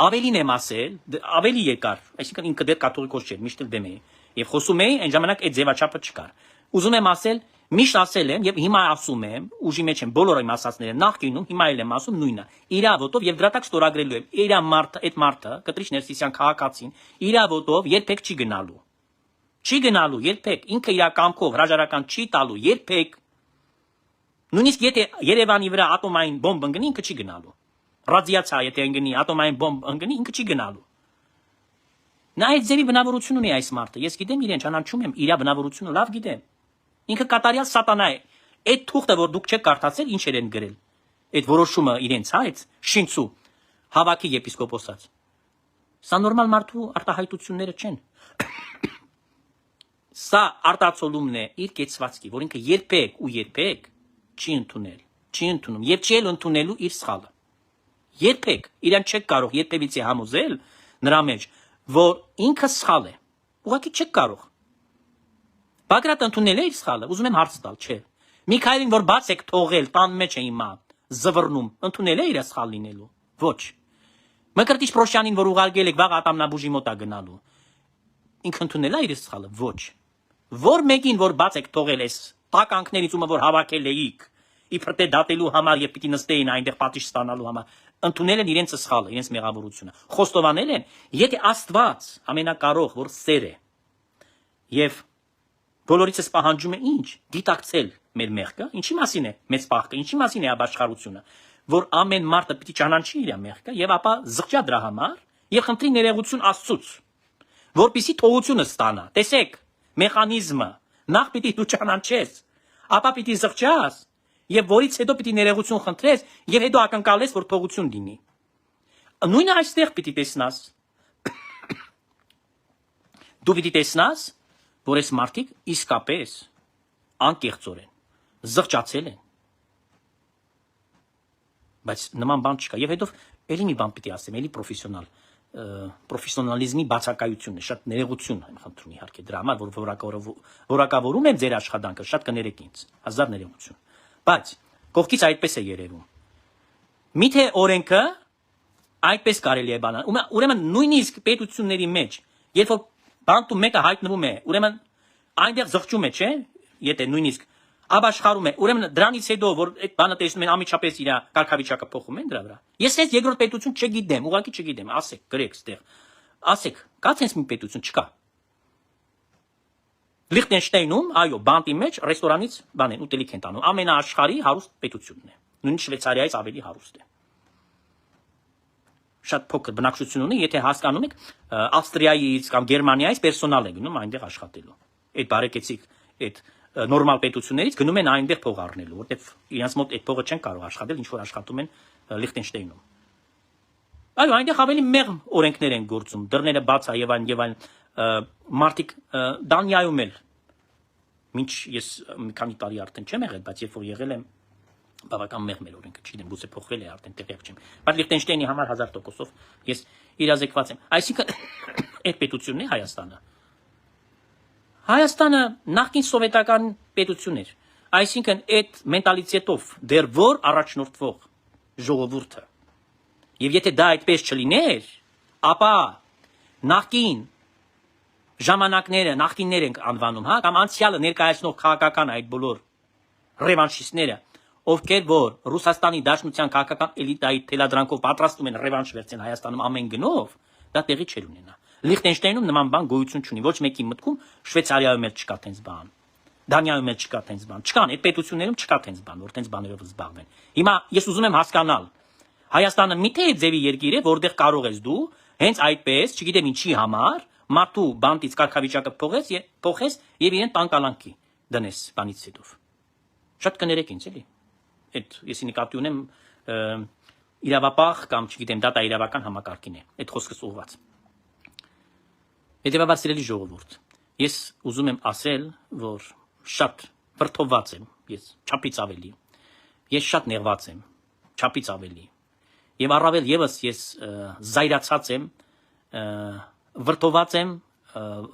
Ավելին եմ ասել, ավելի երկար, այսինքն ինքը դեռ կաթողիկոս չէր, միշտ էլ դեմ է։ Եվ խոսում էի, այն ժամանակ այդ ձևաչափը չկար։ Ուզում եմ ասել, միշտ ասել եմ եւ հիմա ասում եմ, ուժի մեջ եմ բոլոր իմ ասածները, նախկինում, հիմա էլ եմ ասում նույնը։ Իրա ոտով եւ դրա տակ ստորագրելու եմ։ Իրա մարդը, այդ մարդը, Կտրիչ Ներսիսյան քաղաքացին, իրա ոտով երբեք չի գնալու։ Չի գնալու երբեք, ինքը իր կամքով հրաժարական չի տալու երբեք։ Նույնիսկ եթե Երևանի վրա ատոմային բոմբ ընկնի, ինքը չի գնալու։ Ռադիացիա եթե ընկնի, ատոմային բոմբ ընկնի, ինքը չի գնալու։ Նա այդ ձևի բնավորություն ունի այս մարդը։ Ես գիտեմ իրեն, ճանաչում եմ իր բնավորությունը, լավ գիտեմ։ Ինքը կատարյալ սատանա է։ Այդ թուղթը, որ դուք չեք կարդացել, ինչ են գրել։ Այդ որոշումը իրենց, հա, այդ շինցու հավաքի եպիսկոպոսած։ Սա նորմալ մարդու արտահայտությունները չեն։ Սա արտացոլումն է իր կեցվածքի, որ ինքը երբեք ու երբեք չի ընդունել, չի ընդունում եւ չի էլ ընդունելու իր սխալը։ Երբեք իրան չեք կարող երբևիցե համոզել նրա մեջ, որ ինքը սխալ է։ Ուղղակի չեք կարող։ Բագրատ ընդունել է իր սխալը, ուզում եմ հարց տալ, չէ։ Միքայելին, որ բաց եք թողել, տան մեջ է հիմա զվռնում, ընդունել է իր սխալ լինելու։ Ոչ։ Մկրտիչ Պրոշյանին, որ ուղարկել եք վաղ ատամնաբուժի մոտ է գնալու, ինքը ընդունել է իր սխալը։ Ոչ։ Որ մեկին, որ բաց եք թողել ես տականքներից ումը որ հավաքել էիք, իբր թե դատելու համար եւ պիտի նստեին այնտեղ պատիժ ստանալու համար, ընդունել են իրենց սխալը, իրենց մեղավորությունը, խոստովանել են, եթե Աստված ամենակարող, որ սեր է, եւ բոլորիցս պահանջում է ինչ, դիտակցել մեր մեղքը, ինչի մասին է մեծ պահքը, ինչի մասին է ապաշխարությունը, որ ամեն մարդը պիտի ճանաչի իր մեղքը եւ ապա զղջա դրա համար եւ խնդրի ներողություն Աստծուց, որպիսի թողությունը ստանա։ Տեսեք, մեխանիզմը նախ պիտի դու ճանաչես, ապա պիտի զղջաս եւ որից հետո պիտի ներողություն խնդրես եւ հետո ակնկալես, որ թողություն լինի։ Նույնը այստեղ պիտի տեսնաս։ Դու պիտի տեսնաս, որ այս մարդիկ իսկապես անկեղծորեն զղջացել են։ Բայց նման բան չկա։ Եվ հետո էլի մի բան պիտի ասեմ, էլի պրոֆեսիոնալիզմի բացակայությունը, շատ ներողություն եմ խնդրում իհարկե դրա համար, որ որակավորում եմ ձեր աշխատանքը, շատ կներեք ինձ, հազար ներողություն։ Բայց կողքից այդպես է երևում։ Միթե օրենքը այդպես կարելի է բանալ։ Ուրեմն նույնիսկ պետությունների մեջ, երբ որ բանտում մեկը հայտնվում է, ուրեմն այնտեղ զղջում է, չէ՞, եթե նույնիսկ ապաշխարում է, ուրեմն դրանից հետո որ այդ բանը տեսնում են ամիջապես իր կարգավիճակը փոխում են դրա վրա։ Ես այս երկրորդ պետություն չգիտեմ, ուղղակի չգիտեմ, ասեք, գրեք ստեղ։ Ասեք, կա ցենց մի պետություն չկա։ Լիխտենշտեյնում, այո, բանտի մեջ ռեստորանից բան են, ուտելիք են տանում, ամենաաշխարհի հարուստ պետությունն է։ Նույնիսկ Շվեյցարիայից ավելի հարուստ է։ Շատ փոքր բնակչություն ունի, եթե հասկանում եք, Ավստրիայից կամ Գերմանիայից պերսոնալ է գնում այնտեղ աշխատելու։ Այդ բարեկեցիկ, այդ նորմալ պետություններից գնում են այնտեղ փող առնելու, որտեղ իրենց մոտ այդ փողը չեն կարող աշխատել, ինչ որ աշխատում են Լիխտենշտեյնում։ Այո, այնտեղ ավելի մեղմ օրենքներ են գործում, դռները բաց է եւ այն մարդիկ Դանիայում էլ ինչ ես մի քանի տարի արդեն չեմ եղել, բայց երբ որ եղել եմ բավական մեղմ էր օրենքը, չգիտեմ, գուցե փոխվել է արդեն տեղյակ չեմ։ Բայց Լիխտենշտեյնի համար 1000%-ով ես իրազեկված եմ։ Այսինքն այդ պետությունն է Հայաստանը։ Հայաստանը նախկին սովետական պետություն էր։ Այսինքն այդ մենտալիտետով դեռ որ առաջնորդվող ժողովուրդը։ Եվ եթե դա այդպես չլիներ, ապա նախկին ժամանակները, նախկիններ ենք անվանում, հա, կամ անցյալը ներկայացնող քաղաքական այդ բոլոր ռևանշիստները, ովքեր որ Ռուսաստանի Դաշնության քաղաքական էլիտայի թելադրանքով պատրաստում են ռևանշ վերցնել Հայաստանում ամեն գնով, դա տեղի չէր ունենա։ Լիխտենշտեյնում նման բան գոյություն չունի, ոչ մեկի մտքում, Շվեյցարիայում էլ չկա տենց բան։ Դանիայում էլ չկա տենց բան։ Չկան, այդ պետություններում չկա տենց բան, որ տենց բաներով զբաղվեն։ Հիմա ես ուզում եմ հասկանալ, Հայաստանը միթե այդ ձևի երկիր է, որտեղ կարող ես դու հենց այդպես, չգիտեմ ինչի համար, մարդու բանտից կարգավիճակը փոխես եւ իրեն տանկալանքի դնես բանից հետո։ Շատ կներեք ինձ էլի։ Այդ եսի նկատի ունեմ իրավապահ կամ չգիտեմ դատա իրավական համակարգին է այդ խոսքս ուղված։ Հետևաբար սիրելի ժողովուրդ, ես ուզում եմ ասել, որ շատ վրդովված եմ, ես չափից ավելի, ես շատ նեղված եմ, չափից ավելի, եւ առավել եւս ես զայրացած եմ, վրդովված եմ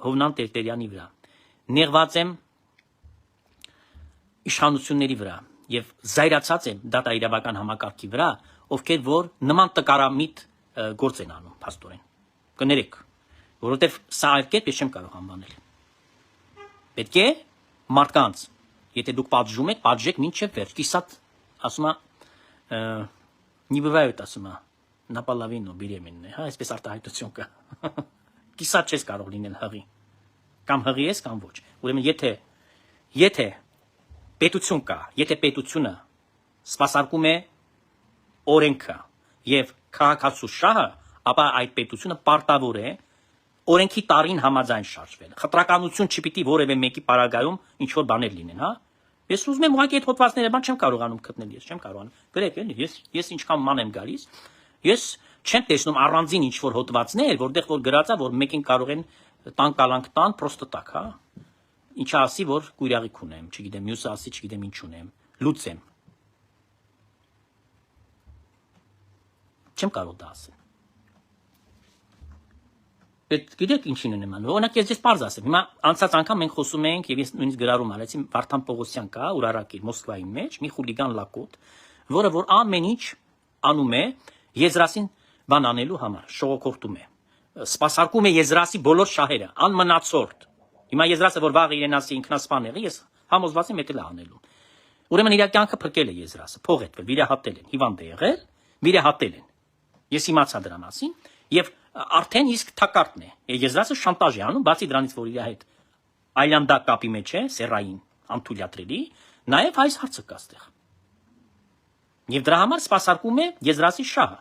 Հովնան Տերտերյանի վրա, նեղված եմ իշխանությունների վրա եւ զայրացած եմ դատաիրավական համակարգի վրա, ովքեր որ նման տկարամիտ գործ են անում, փաստորեն։ Կներեք, որովհետեւ սա այլ կերպ ես չեմ կարող անվանել։ Պետք է մարդկանց, եթե դուք պատժում եք, պատժեք մինչև վերջ։ Կիսատ ասում է не бывает ասում է Նապալավինո բիրեմինն է, հա, այսպես արտահայտություն կա։ Կիսատ չես կարող լինել հղի։ Կամ հղի ես, կամ ոչ։ Ուրեմն եթե պետություն կա, եթե պետությունը սպասարկում է օրենքը եւ քաղաքացու շահը, ապա այդ պետությունը պարտավոր է օրենքի տարին համաձայն շարժվել։ Խտրականություն չպիտի որևէ մեկի պարագայում ինչ որ բաներ լինեն, հա։ Ես ուզում եմ ուղղակի այդ հոդվածները բան չեմ կարողանում գտնել, ես չեմ կարողանում։ Գրեք էլի, ես ինչքան ման եմ գալիս, ես չեմ տեսնում առանձին ինչ որ հոդվածներ, որտեղ որ գրած է, որ մեկին կարող են տանկալանք տան, պրոստը տակ, հա։ Ինչը ասի, որ կույրաղիք ունեմ, չգիտեմ, մյուսը ասի, չգիտեմ ինչ ունեմ, լուծեմ։ Չեմ կարող դա ասել։ Գիտեք ինչին է նման։ Օրինակ ես պարզ ասեմ։ Հիմա անցած անգամ մենք խոսում ենք եւ ես նույնիսկ գրառում արեցի Վարդան Պողոսյան կա, Ուրարակիր Մոսկվայի մեջ, մի խուլիգան լակոտ, որը որ ամեն ինչ անում է Եզրասին բան անելու համար, շողոքորտում է։ Սպասարկում է Եզրասի բոլոր շահերը, անմնացորդ։ Հիմա Եզրասը որ վաղ իրեն ասի ինքնասպան եղի, ես համոզված եմ դա անելու։ Ուրեմն իր կյանքը փրկել է Եզրասը, փողետվել, վիրահատել են, հիվանդ է եղել, վիրահատել են։ Ես իմացա դրա մասին եւ արդեն իսկ թակարդն է։ Եզրասը շանտաժ է անում, բացի դրանից, որ իր հետ այլանդակ կապի մեջ է, սերային, անթույլատրելի, նաեւ այս հարցը կա այստեղ։ Եվ դրա համար սպասարկում է Եզրասի շահը։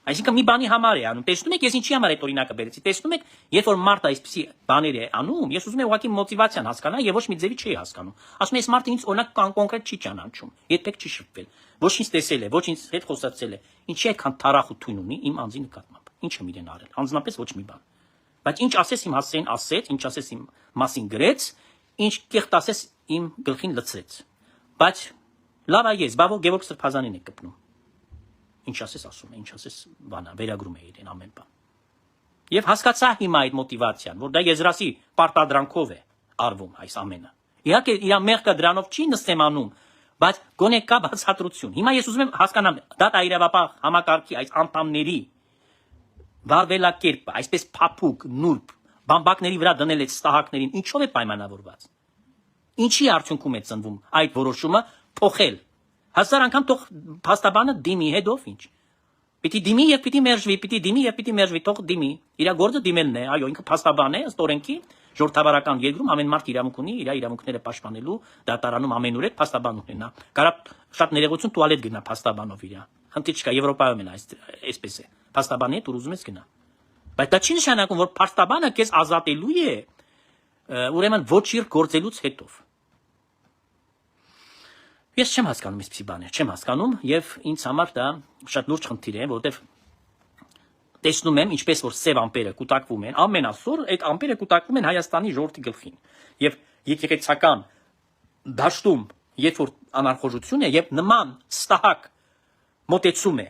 Այսինքն մի բանի համար է անում։ Տեսնում եք, ես ինչի համար այդ օրինակը բերեցի։ Տեսնում եք, երբ որ մարդը այսպեսի բաներ է անում, ես ուզում եմ ուղղակի մոտիվացիան հասկանալ եւ ոչ մի ձևի չի հասկանում։ Ասում եմ, այս մարդը ինձ օրինակ կոնկրետ չի ճանաչում, երբեք չի շփվել, ոչինչ տեսել է, ոչինչ հետ խոսացել է։ Ինչի այդքան թարախ ու թույն ունի իմ անձի նկատմամբ։ Ինչ եմ իրեն արել։ Անձնապես ոչ մի բան։ Բայց ինչ ասես իմ հասցեին ասեց, ինչ ասես իմ մասին գրեց, ինչ կեղտ ասես իմ գլխին լցրեց։ Բայց լավ է ես, բավո Գևորգ Սրբազանին է կպնում։ Ինչ ասես ասում է, ինչ ասես բանա, վերագրում է իրեն ամեն բան։ Եվ հասկացա հիմա այդ մոտիվացիան, որ դա Եզրասի պարտադրանքով է արվում այս ամենը։ Իհարկե իր մեղքը դրանով չի նստեմ անում, բայց գոնե կա բացատրություն։ Հիմա ես ուզում եմ հասկանալ դատաիրավապահ համակարգի այս անդամների վարվելակերպը, այսպես փափուկ, նուրբ, բամբակների վրա դնել այդ ստահակներին, ինչով է պայմանավորված։ Ինչի արդյունքում է ծնվում այդ որոշումը փոխել։ Հազար անգամ թող փաստաբանը դիմի հետով ինչ։ Պիտի դիմի եւ պիտի մերժվի, պիտի դիմի եւ պիտի մերժվի, թող դիմի։ Իր գործը դիմելն է, այո, ինքը փաստաբան է, ըստ օրենքի, ժողովրդավարական երկրում ամեն մարդ իրավունք ունի իր իրավունքները պաշտպանելու, դատարանում ամենուր է փաստաբան ունենա։ Կարա շատ ներողություն տուալետ գնա փաստաբանով իր։ Խնդիր չկա, Եվրոպայում էլ այսպես է։ Փաստաբանի հետ ուզում ես գնա։ Բայց դա չի նշանակում, որ փաստաբանը քեզ ազատելու է, ուրեմն ոչ իր գործելուց հետո։ Ես չեմ հասկանում այսպիսի բաներ, չեմ հասկանում եւ ինձ համար դա շատ լուրջ խնդիր է, որովհետեւ տեսնում եմ ինչպես որ սև ամպերը կուտակվում են, ամենասուր այդ ամպերը կուտակվում են Հայաստանի ժողովրդի գլխին։ Եվ եկեղեցական դաշտում, երբ որ անարխոժություն է եւ նման ստահակ մոտեցում է,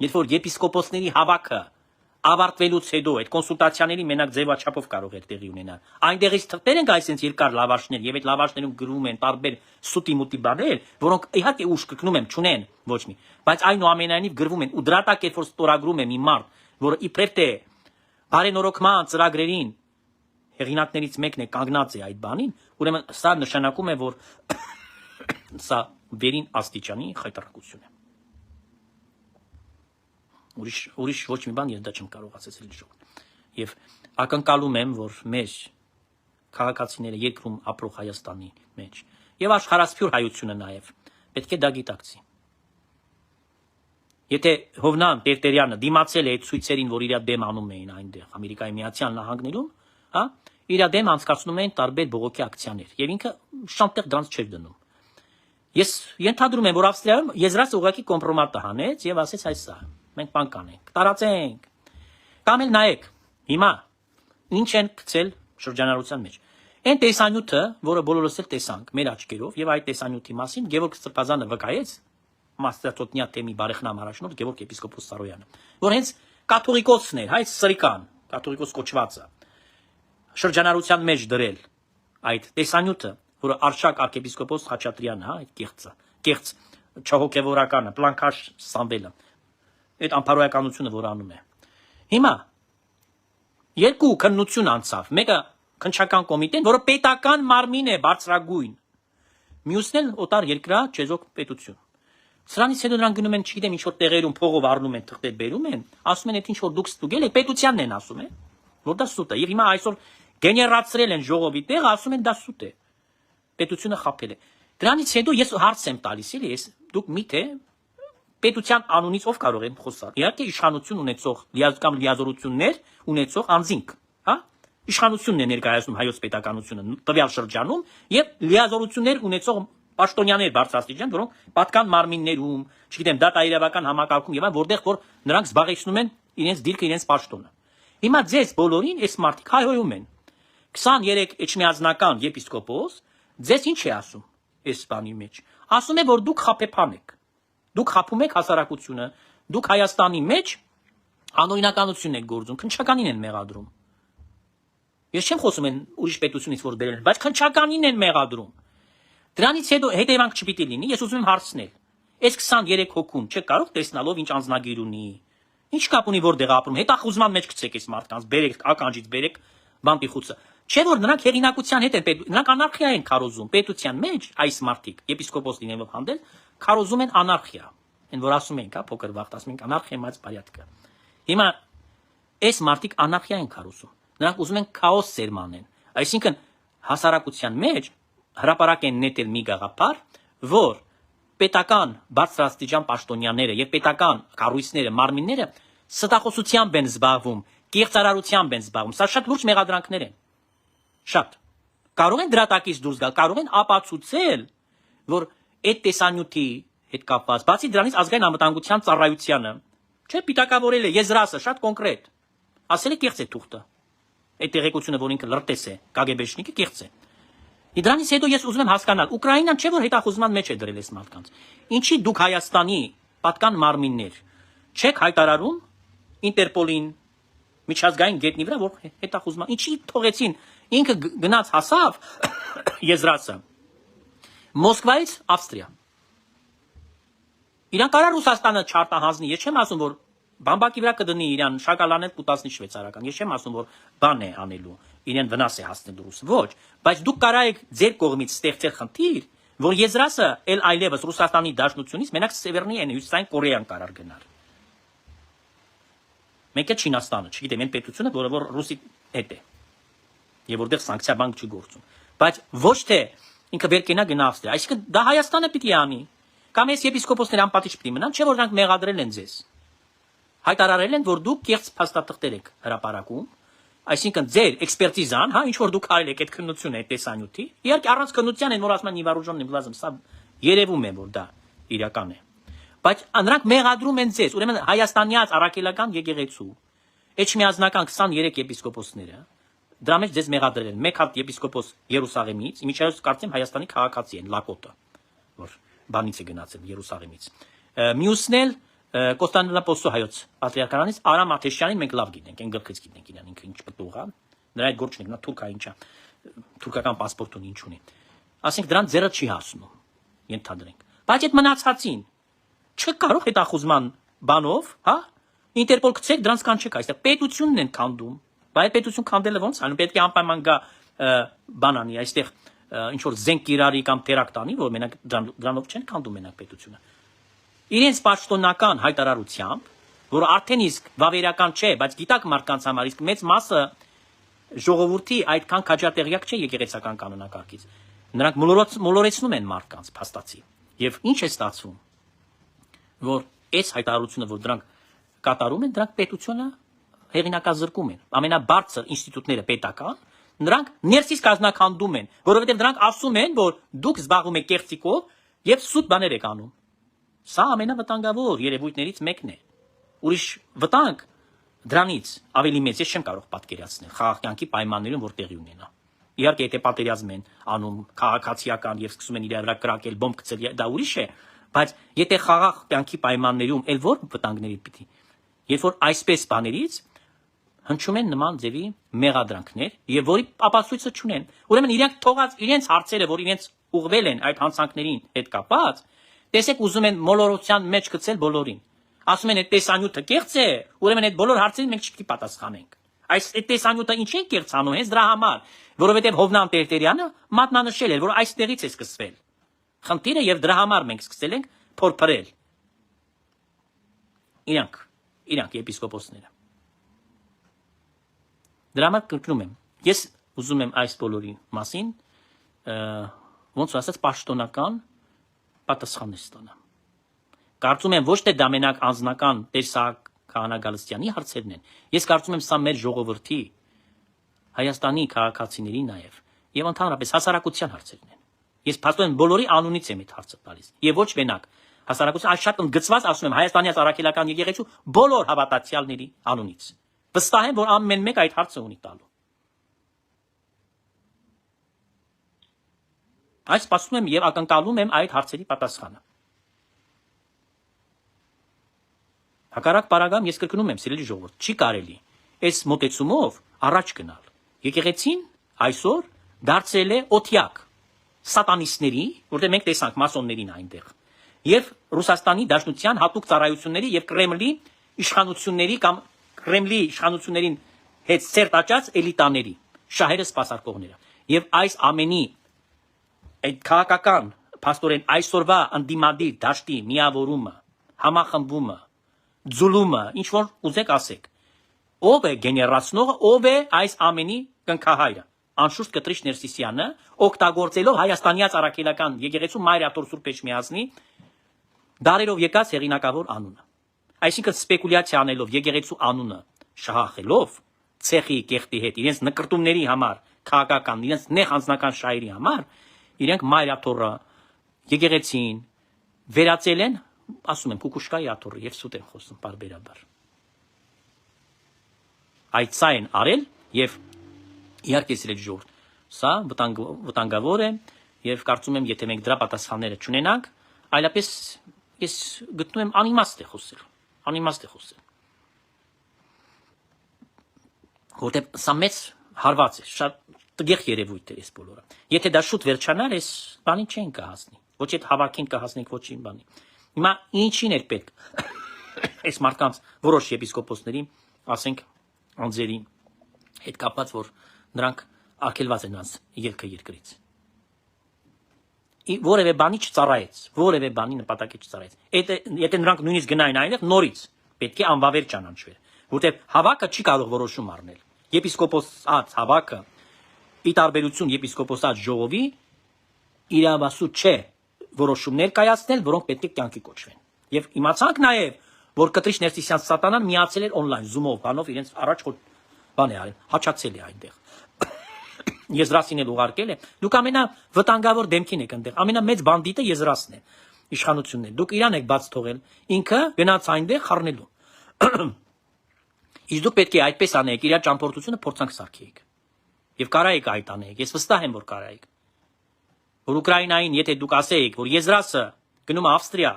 երբ որ եպիսկոպոսների հավաքը ավարտվելուց հետո այդ կոնսուլտացիաների մենակ ձևաչափով կարող էր տեղի ունենալ։ Այնտեղից թղթեր են գայսենց երկար լավաշներ եւ այդ լավաշներում գրում են տարբեր սուտի մուտի բաներ, որոնք իհարկե ուշ կգնում եմ, չունեն ոչ մի, բայց այնուամենայնիվ գրվում են ու դրա տակ երբ որ ստորագրում է մի մարդ, որը իբրև թե բարենորոգման ծրագրերին հեղինակներից մեկն է կանգնած է այդ բանին, ուրեմն սա նշանակում է, որ սա վերին աստիճանի խայտարակություն է։ Ուրիշ ոչ մի բան ես դա չեմ կարող ասել ժողովուրդ։ Եվ ակնկալում եմ, որ մեր քաղաքացիները երկրում ապրող Հայաստանի մեջ եւ աշխարհասփյուր հայությունը նաեւ պետք է դա գիտակցի։ Եթե Հովնան Տերտերյանը դիմացել է այդ ցույցերին, որ իր դեմ անում էին այնտեղ Ամերիկայի Միացյալ Նահանգներում, հա, իր դեմ անցկացնում էին տարբեր բողոքի ակցիաներ եւ ինքը շանտեղ դրանց չէր դնում։ Ես ենթադրում եմ, որ Ավստրիայում եզրած ուղղակի կոմպրոմատ հանեց եւ ասեց այսա, մենք բան կանենք, տարածենք։ Կամ էլ նայեք, հիմա ինչ են գցել շրջանառության մեջ։ Այն տեսանյութը, որը բոլորս էլ տեսանք մեր աչքերով եւ այդ տեսանյութի մասին Գևորգ Սրբազանը վկայեց Մաստերտոտնյա թեմի բարեխնամ առաջնորդ Գևորգ եպիսկոպոս Սարոյանը, որ հենց կաթողիկոսն էր, հայ սրիկան, կաթողիկոս կոչվածը շրջանառության մեջ դրել այդ տեսանյութը, որը Արշակ arczepiskopos Խաչատրյանը, հա, այդ կեղծ չհոգևորականը, Պլանկաշ Սամվելը, այդ ամփարոյականությունը, որ անում է։ Հիմա երկու քննություն անցավ, մեկը քննչական կոմիտեն, որը պետական մարմին է բարձրագույն, մյուսն էլ օտար երկրա չեզոք պետություն։ Սրանից հետո նրանք գնում են, չգիտեմ, ինչ որ տեղերում փողով առնում են, թղթեր բերում են, ասում են, այդ ինչ որ դուք ստուգել եք, պետությանն են ասում, որ դա սուտ է։ Եվ հիմա այսօր գեներացրել են ժողովի տեղ, ասում են դա սուտ է։ Պետությունը խաբել է։ Դրանից հետո ես հարց եմ տալիս, էլի, ես դուք միթե պետության անունից ով կարող եմ խոսալ։ Իհարկե իշխանություն ունեցող կամ լիազորություններ ունեցող անձինք, հա? Իշխանությունն է ներկայացնում հայոց պետականությունը տվյալ շրջանում եւ լիազորություններ ունեցող պաշտոնյաներ բարձրաստիճան, որոնք պատկան մարմիններում, չգիտեմ, դատաիրավական համակարգում եւ այլն, որտեղ որ նրանք զբաղեցնում են իրենց դիրքը, իրենց պաշտոնը։ Հիմա ձեզ բոլորին այս մարդիկ հայհոյում են։ 23 էջմիածնական եպիսկոպոս ձեզ ինչ է ասում այս բանի մեջ։ Ասում է, որ դուք խափեփան եք։ Դուք խափում եք հասարակությունը, դուք Հայաստանի մեջ անօրինականություն եք գործում, քննչականին են մեղադրում։ Ես չեմ խոսում են ուրիշ պետությունից որ բերել, բայց քննչականին են մեղադրում։ Դրանից հետո հետևանք չպիտի լինի, ես ուզում եմ հարցնել։ Այս 23 հոգուն չեք կարող տեսնալով ինչ անձնագիր ունի։ Ինչ կապ ունի որտեղ ապրում, հետախուզման մեջ գցեք այս մարդկանց, բերեք ականջից, բերեք բանտիխուցը։ Չէ որ նրանք հեղինակության հետ են, նրանք անարխիա են քարոզում պետության մեջ, այս մարդիկ, եպիսկոպոս լինելով հանդել, քարոզում են անարխիա։ Այն որ ասում ենք, հա, փոքր վաղտ ասում ենք անարխիա մած բարյատկա։ Հիմա այս մարդիկ անարխիա են քարոզում։ Նրանք ուզում են քաոս սերմանեն։ Այսինքն հասարակության մեջ հրապարակ են նետել մի գաղափար, որ պետական բարձրաստիճան պաշտոնյաները եւ պետական կառույցները, մարմինները ստախոսությամբ են զբաղվում, կեղծարարությամբ են զբաղվում։ Սա շատ լուրջ մեղադրանքներ են։ Շատ։ Կարող են դրատակից դուրս գալ, կարող են ապացուցել, որ այդ տեսանյութի հետ կապված, բացի դրանից ազգային անվտանգության ծառայությանը, չէ, պիտակավորել է եզրասը շատ կոնկրետ։ Ասել է կեղծ է թուղթը։ Այդ տեղեկությունը, որ ինքը լրտես է, կագեբեշնիկը կեղծ է։ Դրանից հետո ես ուզում եմ հասկանալ, Ուկրաինան չէ որ հետախուզման մեջ է դրել այս մարդկանց։ Ինչի դուք Հայաստանի պատկան մարմիններ չեք հայտարարում Ինտերպոլին, միջազգային գետնի վրա, որ հետախուզման, ինչի թողեցին, ինքը գնաց հասավ եզրացը Մոսկվայից Ավստրիա։ Իրան կարա Ռուսաստանը չարտահանձնի, ես չեմ ասում, որ բամբակի վրա կդնի իրան շակալանել կուտացնի շվեյցարական, ես չեմ ասում, որ բան է անելու, իրեն վնաս է հասնելու ռուսը, ոչ, բայց դուք կարա եք ձեր կողմից ստեղծել խնդիր, որ եզրասը էլ այլևս Ռուսաստանի դաշնությունից մենակ Սևեռնի հյուսիսային Կորեան կարար գնար։ Մեկը Չինաստանը, չգիտեմ, այն պետությունը, որը որ ռուսի հետ է, եւ որտեղ սանկցիա բանկ չի գործում, բայց ոչ թե ինքը վեր կենա գնա Ավստրիա, այսինքն դա Հայաստանը պիտի անի, կամ այս եպիսկոպոսները անպատիժ պիտի մնան, չէ որ նրանք մեղադրել են ձեզ, հայտարարել են, որ դուք կեղծ փաստաթղթեր եք հրապարակում, այսինքն ձեր էքսպերտիզան, հա, ինչ որ դուք արել եք այդ քննությունը, այդ տեսանյութի, իհարկե առանց քննության են, որ ասում են նիվարուժոնն եմ, սա երևում է, որ դա իրական է, բայց նրանք մեղադրում են ձեզ, ուրեմն հայաստանյաց առաքելական եկեղեցու, էջմիածնական 23 եպիսկոպոսները, դրա մեջ ձեզ մեղադրել են, մեկ հատ եպիսկոպոս Երուսաղեմից, իմիջիայլոց կարծեմ Հայաստանի քաղաքացի են, Լակոտը, որ բանից է գնացել Երուսաղեմից, մյուսն էլ Կոստանդնուպոլսո հայոց պատրիարքարանից Արամ Աթեշյանին մենք լավ գիտենք, այն գլխից գիտենք իրան, ինքը ինչ պտուղ է, նրա այդ գործն է, նա թուրք է, ինչա, թուրքական պասպորտ ունի, ինչ ունի։ Ասենք դրան ձեռը չի հասնում, ենթադրենք։ Բայց այդ մնացածին չեք կարող հետախուզման բանով, հա, Ինտերպոլ գցեք, դրանց կան չեք այստեղ, պետությունն են քանդում, բայց այդ պետություն քանդելը ոնց անում, պետք է անպայման գա բան անի, այստեղ ինչ որ զենք կիրառի կամ տերակտ անի, որ մենակ դրանով չեն քանդում մենակ պետությունը։ Իրենց պաշտոնական հայտարարությամբ, որ արդեն իսկ վավերական չէ, բայց գիտակ մարդկանց համար իսկ մեծ մասը ժողովրդի այդքան քաջատեղյակ չէ եկեղեցական կանոնակարգից։ Նրանք մոլորեցնում են մարդկանց փաստացի։ Եվ ինչ է ստացվում, որ այս հայտարարությունը, որ դրանք կատարում են, դրանք պետությունը հեղինակազրկում են։ Ամենաբարձր ինստիտուտները պետական, նրանք ներսից կազմակերպում են, որովհետև դրանք ասում են, որ դուք զբաղվում եք կեղծիկով եւ սուտ բաներ եք անում։ Սա ամենավտանգավոր երևույթներից մեկն է։ Ուրիշ վտանգ դրանից ավելի մեծ ես չեմ կարող պատկերացնել խաղաղ կյանքի պայմաններում, որ տեղի ունենա։ Իհարկե, եթե պատերազմ են անում քաղաքացիական եւ սկսում են իրար վրա կրակել, բոմբ գցել, դա ուրիշ է, բայց եթե խաղաղ կյանքի պայմաններում էլ որ վտանգների պիտի։ Երբ որ այսպես բաներից հնչում են նման ձևի մեղադրանքներ եւ որի ապացույցը չունեն։ Ուրեմն իրենք թողած իրենց հարցերը, որ իրենց ուղղվել են այդ հանցանքներին հետ կապած, տեսեք ուզում են մոլորության մեջ գցել բոլորին։ Ասում են այդ տեսանյութը կեղծ է, ուրեմն այդ բոլոր հարցերին մենք չպիտի պատասխանենք։ Այս այդ տեսանյութը ինչ են կեղծանում հենց դրա համար, որովհետեւ Հովնան Տերտերյանը մատնանշել էր, որ այստեղից է սկսվել խնդիրը եւ դրա համար մենք սկսել ենք փորփրել։ Իրանք եպիսկոպոսները։ Դրա համար կրկնում եմ, ես ուզում եմ այս բոլորի մասին ոնց ասած պաշտոնական պատասխաններ ստանամ։ Կարծում եմ ոչ թե դա մենակ անձնական Տեր-Սահակ Քահանա Գալստյանի հարցերն են։ Ես կարծում եմ սա մեր ժողովրդի Հայաստանի քաղաքացիների նաև եւ ընդհանրապես հասարակության հարցերն են։ Ես փաստորեն բոլորի անունից եմ այդ հարցը տալիս։ Եվ ոչ մենակ հասարակության այս շատ ընդգծված ասում եմ Հայաստանի առաքելական եկեղեցու բոլոր հավատացյալների անունից։ Վստահ եմ, որ ամեն մեկ այդ հարցը ունի տալու։ Այս սպասում եմ եւ ակնկալում եմ այդ հարցերի պատասխանը։ Հակառակ պարագայում ես կրկնում եմ, սիրելի ժողովուրդ, չի կարելի այս մոտեցումով առաջ գնալ։ Եկեղեցին այսօր դարձել է օթյակ սատանիստների, որտեղ մենք տեսանք մասոններին այնտեղ, եւ Ռուսաստանի Դաշնության հատուկ ծառայությունների եւ Կրեմլի իշխանությունների կամ Կրեմլի իշխանություններին հետ ցերտաճած էլիտաների, շահերը սպասարկողները։ Եվ այս ամենի այդ քաղաքական փաստորեն այսօրվա անդիմադիր դաշտի միավորումը, համախմբումը, ձուլումը, ինչ որ ուզեք ասեք, ով է գեներացնողը, ով է այս ամենի կնքահայրը։ Անշուշտ Կտրիշ Ներսիսյանը, օգտագործելով Հայաստանյաց առաքելական եկեղեցու Մայրաթոր Սուրբ Էջմիածնի դարերով եկած հեղինակավոր անունը։ Այսինքն սպեկուլյացիա անելով եկեղեցու անունը շահախելով ցեխի կեղտի հետ իրենց նկրտումների համար, քաղաքական, իրենց նեղ անձնական շահերի համար, իրենք Մայրաթորը եկեղեցին վերածել են, ասում եմ, Կուկուշկայի աթոռը եւ սուտ եմ խոսում բարբերաբար։ Այդ սա են արել եւ իհարկե սիրելի ժողովուրդ, սա վտանգավոր է եւ կարծում եմ, եթե մենք դրա պատասխանները չունենանք, այլապես ես գտնում եմ անիմաստ է խոսել։ Որտեղ սա մեծ հարված է, շատ տգեղ երևույթ է այս բոլորը։ Եթե դա շուտ վերջանար, այս բանի չեն կհասնի։ Ոչ այդ հավաքին կհասնենք ոչին բանի։ Հիմա ինչին էր պետք այս մարդկանց որոշ եպիսկոպոսների, ասենք, անձերի հետ կապված, որ նրանք արգելված են նրանց ելքը երկրից։ Որևէ բանի չծառայեց, որևէ բանի նպատակի չծառայեց։ Եթե նրանք նույնիսկ գնային այնտեղ, նորից պետք է անվավեր ճանաչվեր, որտեղ հավաքը չի կարող որոշում առնել։ Եպիսկոպոսած հավաքը, ի տարբերություն եպիսկոպոսած ժողովի, իրավասու չէ որոշումներ կայացնել, որոնք պետք է կյանքի կոչվեն։ Եվ իմացանք նաև, որ Կտրիշ Ներսիսյան սատանան միացել էր on-line, Zoom-ով, բանով իրենց առաջ բան է արել, հաչացել է այնտեղ։ Եզրասին էլ ուղարկել է։ Դուք ամենավտանգավոր դեմքին եք այնտեղ, ամենամեծ բանդիտը Եզրասն է, իշխանությունն է։ Դուք իրան եք բաց թողել, ինքը գնաց այնտեղ խառնելու։ Իսկ դուք պետք է այդպես անեիք, իր ճամփորդությունը փորձանք սարքեիք։ Եվ կարայիք այդ անեիք, ես վստահ եմ, որ կարայիք։ Որ Ուկրաինային, եթե դուք ասեիք, որ Եզրասը գնում է Ավստրիա,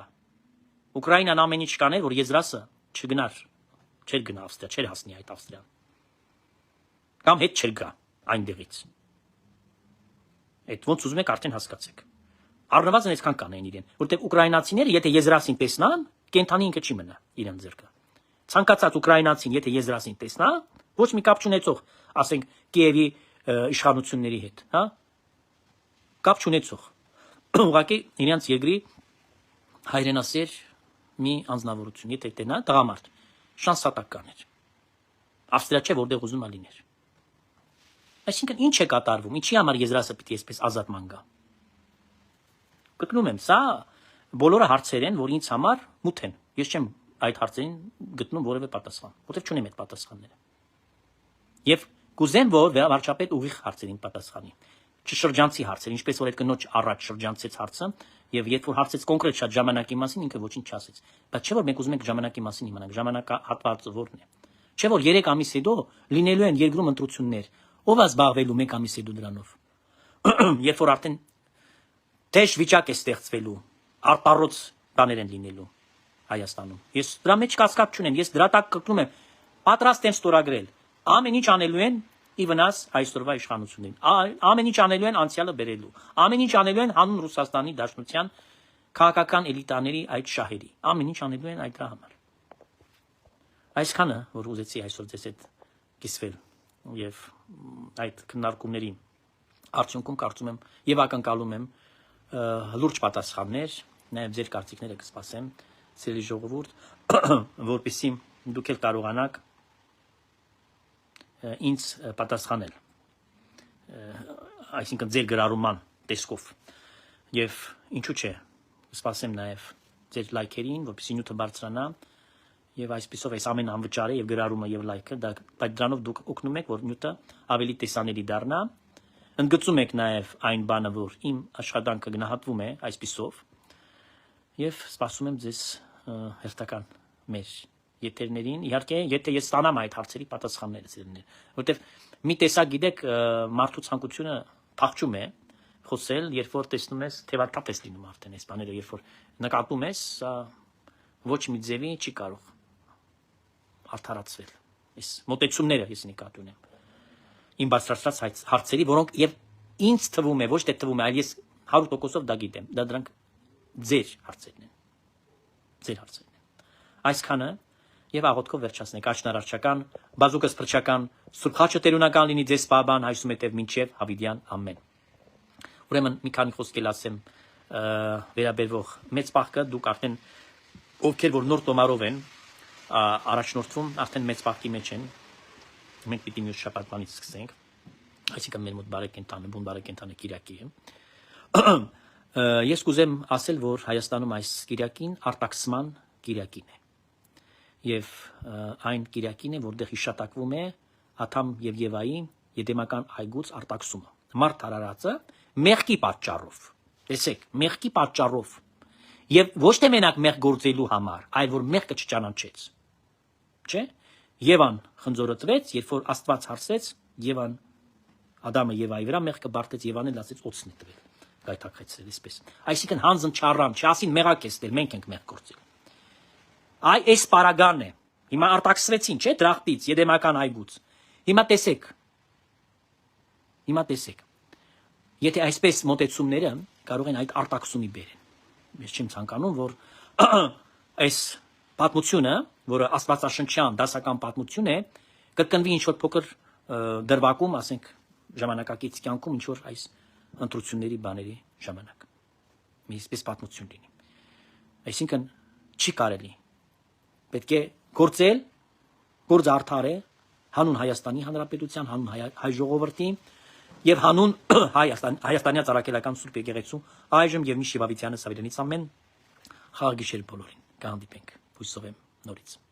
Ուկրաինան ամեն ինչ կաներ, որ Եզրասը չգնար, չէր գնա Ավստրիա, չէր հասնի այդ Ավստրիան։ Կամ հետ չէր գա այնտեղից։ Այդ ոնց ուզում եք արդեն հասկացեք։ Առնվազն այսքան կանեն իրեն, որտեղ ուկրաինացիները, եթե Եզրասին տեսնան, կենթանի ինքը չի մնա իրեն ձեռքը։ Ցանկացած ուկրաինացին, եթե Եզրասին տեսնա, ոչ մի կապ չունեցող, ասենք, Կիևի իշխանությունների հետ, հա? Կապ չունեցող։ Ուղղակի իրենց երկրի հայրենասեր մի անձնավորություն, եթե տենա տղամարդ, շանսատական էր։ Ավստրիա չէ, որտեղ ուզում է լիներ։ Այսինքն ինչ է կատարվում, ինչի համար Եզրասը պիտի այսպես ազատման գա։ Գտնում եմ, սա բոլորը հարցեր են, որ ինձ համար մութ են։ Ես չեմ այդ հարցերին գտնում որևէ պատասխան, որովհետև չունեմ այդ պատասխանները։ Եվ կուզեմ, որ վարչապետ ուղիղ հարցերին պատասխանի։ Չշրջանցի հարցեր, ինչպես որ այդ կնոջ առաջ շրջանցեց հարցը, եւ երբ որ հարցեց կոնկրետ շատ ժամանակի մասին, ինքը ոչինչ չասեց։ Բայց չէ որ մենք ուզում ենք ժամանակի մասին իմանանք, ժամանակահատվածը որն է։ Չէ որ 3 ամիս հետո լինելու են երկրում ընտրություններ։ Ո՞վ է զբաղվելու 1 ամիս հետո դրանով։ Երբ որ արդեն դեժ վիճակ է ստեղծվելու, արտառոց բաներ են լինելու Հայաստանում։ Ես դրա մեջ կասկած չունեմ, ես դրա տակ կգնում եմ, պատրաստ եմ ստորագրել։ Ամեն ինչ անելու են ի վնաս այսօրվա իշխանություններին։ Ամեն ինչ անելու են անցյալը բերելու։ Ամեն ինչ անելու են հանուն Ռուսաստանի Դաշնության քաղաքական էլիտաների այդ շահերի։ Ամեն ինչ անելու են այդ դրա համար։ Այսքանը, որ ուզեցի այսօր ձեզ հետ կիսվել եւ այդ քննարկումների արդյունքում կարծում եմ եւ ակնկալում եմ լուրջ պատասխաններ, նաեւ ձեր կարծիքները կսպասեմ, ցելի ժողովուրդ, որպեսզի դուք էլ կարողանաք ինձ պատասխանել, այսինքն ձեր գրառման տեսքով եւ ինչու՞ չէ, սպասեմ նաեւ ձեր լայքերին, որպեսզի նյութը բարձրանա եւ այսպեսով այս ամեն անվճար է եւ գրառումը եւ լայքը, բայց դրանով դուք օգնում եք, որ նյութը ավելի տեսանելի դառնա, ընդգծում եք նաեւ այն բանը, որ իմ աշխատանքը գնահատվում է այսպեսով եւ սպասում եմ ձեզ հերթական մեր եթերներին, իհարկե, եթե ես ստանամ այդ հարցերի պատասխանները ձերներ, որտեվ մի տեսակ գիտեք, մարդու ցանկությունը փախչում է խոսել, երբ որ տեսնում ես թեվատապ ես լինում արդեն այս բաները, երբ որ նկատում ես, ոչ մի ձևի չի կարող արդարացվել։ Այս մոտեցումները ես նկատի ունեմ։ Իմ բարձրացած հարցերի, որոնք եւ ինձ թվում է, ոչ թե թվում է, այլ ես 100%-ով դա գիտեմ, դա դրանք ձեր հարցերն են։ Ձեր հարցերն են։ Այսքանը եւ աղոթքով վերջացնենք աչնարարչական, բազուկս փրկչական, Սուրբ խաչը տերունական լինի ձեզ պահպան, հայսում հետև մինչև հավիդյան ամեն։ Ուրեմն մի քանի խոսք էլ ասեմ վերաբերվող մեծ պահքը, դուք արդեն ովքեր որ նոր տոմարով են առաջնորդվում, արդեն մեծ պահքի մեջ են։ Մենք պիտի մյուս շաբաթվանից սկսենք, այսինքն մեր մոտ բարեկենդանը, բուն բարեկենդանը Կիրակի է։ Ես կուզեմ ասել, որ Հայաստանում այս Կիրակին արտաքսման Կիրակին է։ Եվ այն Կիրակին է, որտեղ հիշատակվում է Աթամ եւ Եվայի Եդեմական այգուց արտաքսումը։ Մարդ արարածը մեղքի պատճառով, տեսեք, մեղքի պատճառով եւ ոչ թե մենակ մեղ գործելու համար, այլ որ մեղքը չճանաչեց։ Չէ՞։ Եվան խնձորոտվեց, երբ որ Աստված հարցեց, Եվան Ադամը Եվայի վրա մեղքը բարդեց, Եվան էլ ասեց օծն է տվել։ Գայթակղեցրել այսպես։ Այսինքն հանձն չառան, չասին մեղակ ես դել, մենք ենք մեղ գործել։ Այս պարագան է։ Հիմա արտաքսվեցին, չէ՞, դրախտից, Եդեմական այգուց։ Հիմա տեսեք։ Եթե այսպես մոտեցումները կարող են այդ արտաքսումի բերեն։ Ես չեմ ցանկանում, որ այս պատմությունը, որը աստվածաշնչյան դասական պատմություն է, կրկնվի ինչ-որ փոքր դրվագում, ասենք, ժամանակակից կյանքում ինչ-որ այս ընտրությունների բաների ժամանակ։ Մի այսպես պատմություն լինի։ Այսինքն չի կարելի։ Պետք է գործել, գործը արդար է, հանուն Հայաստանի Հանրապետության, հանուն հայ ժողովրդի եւ հանուն Հայաստանի Ծառայական Սուրբ Եկեղեցու այժմ եւ Միշի Վավիթյանը Սավիրանից ամեն խաղ գիշեր բոլորին։ Կհանդիպենք։ Հույսով եմ նորից։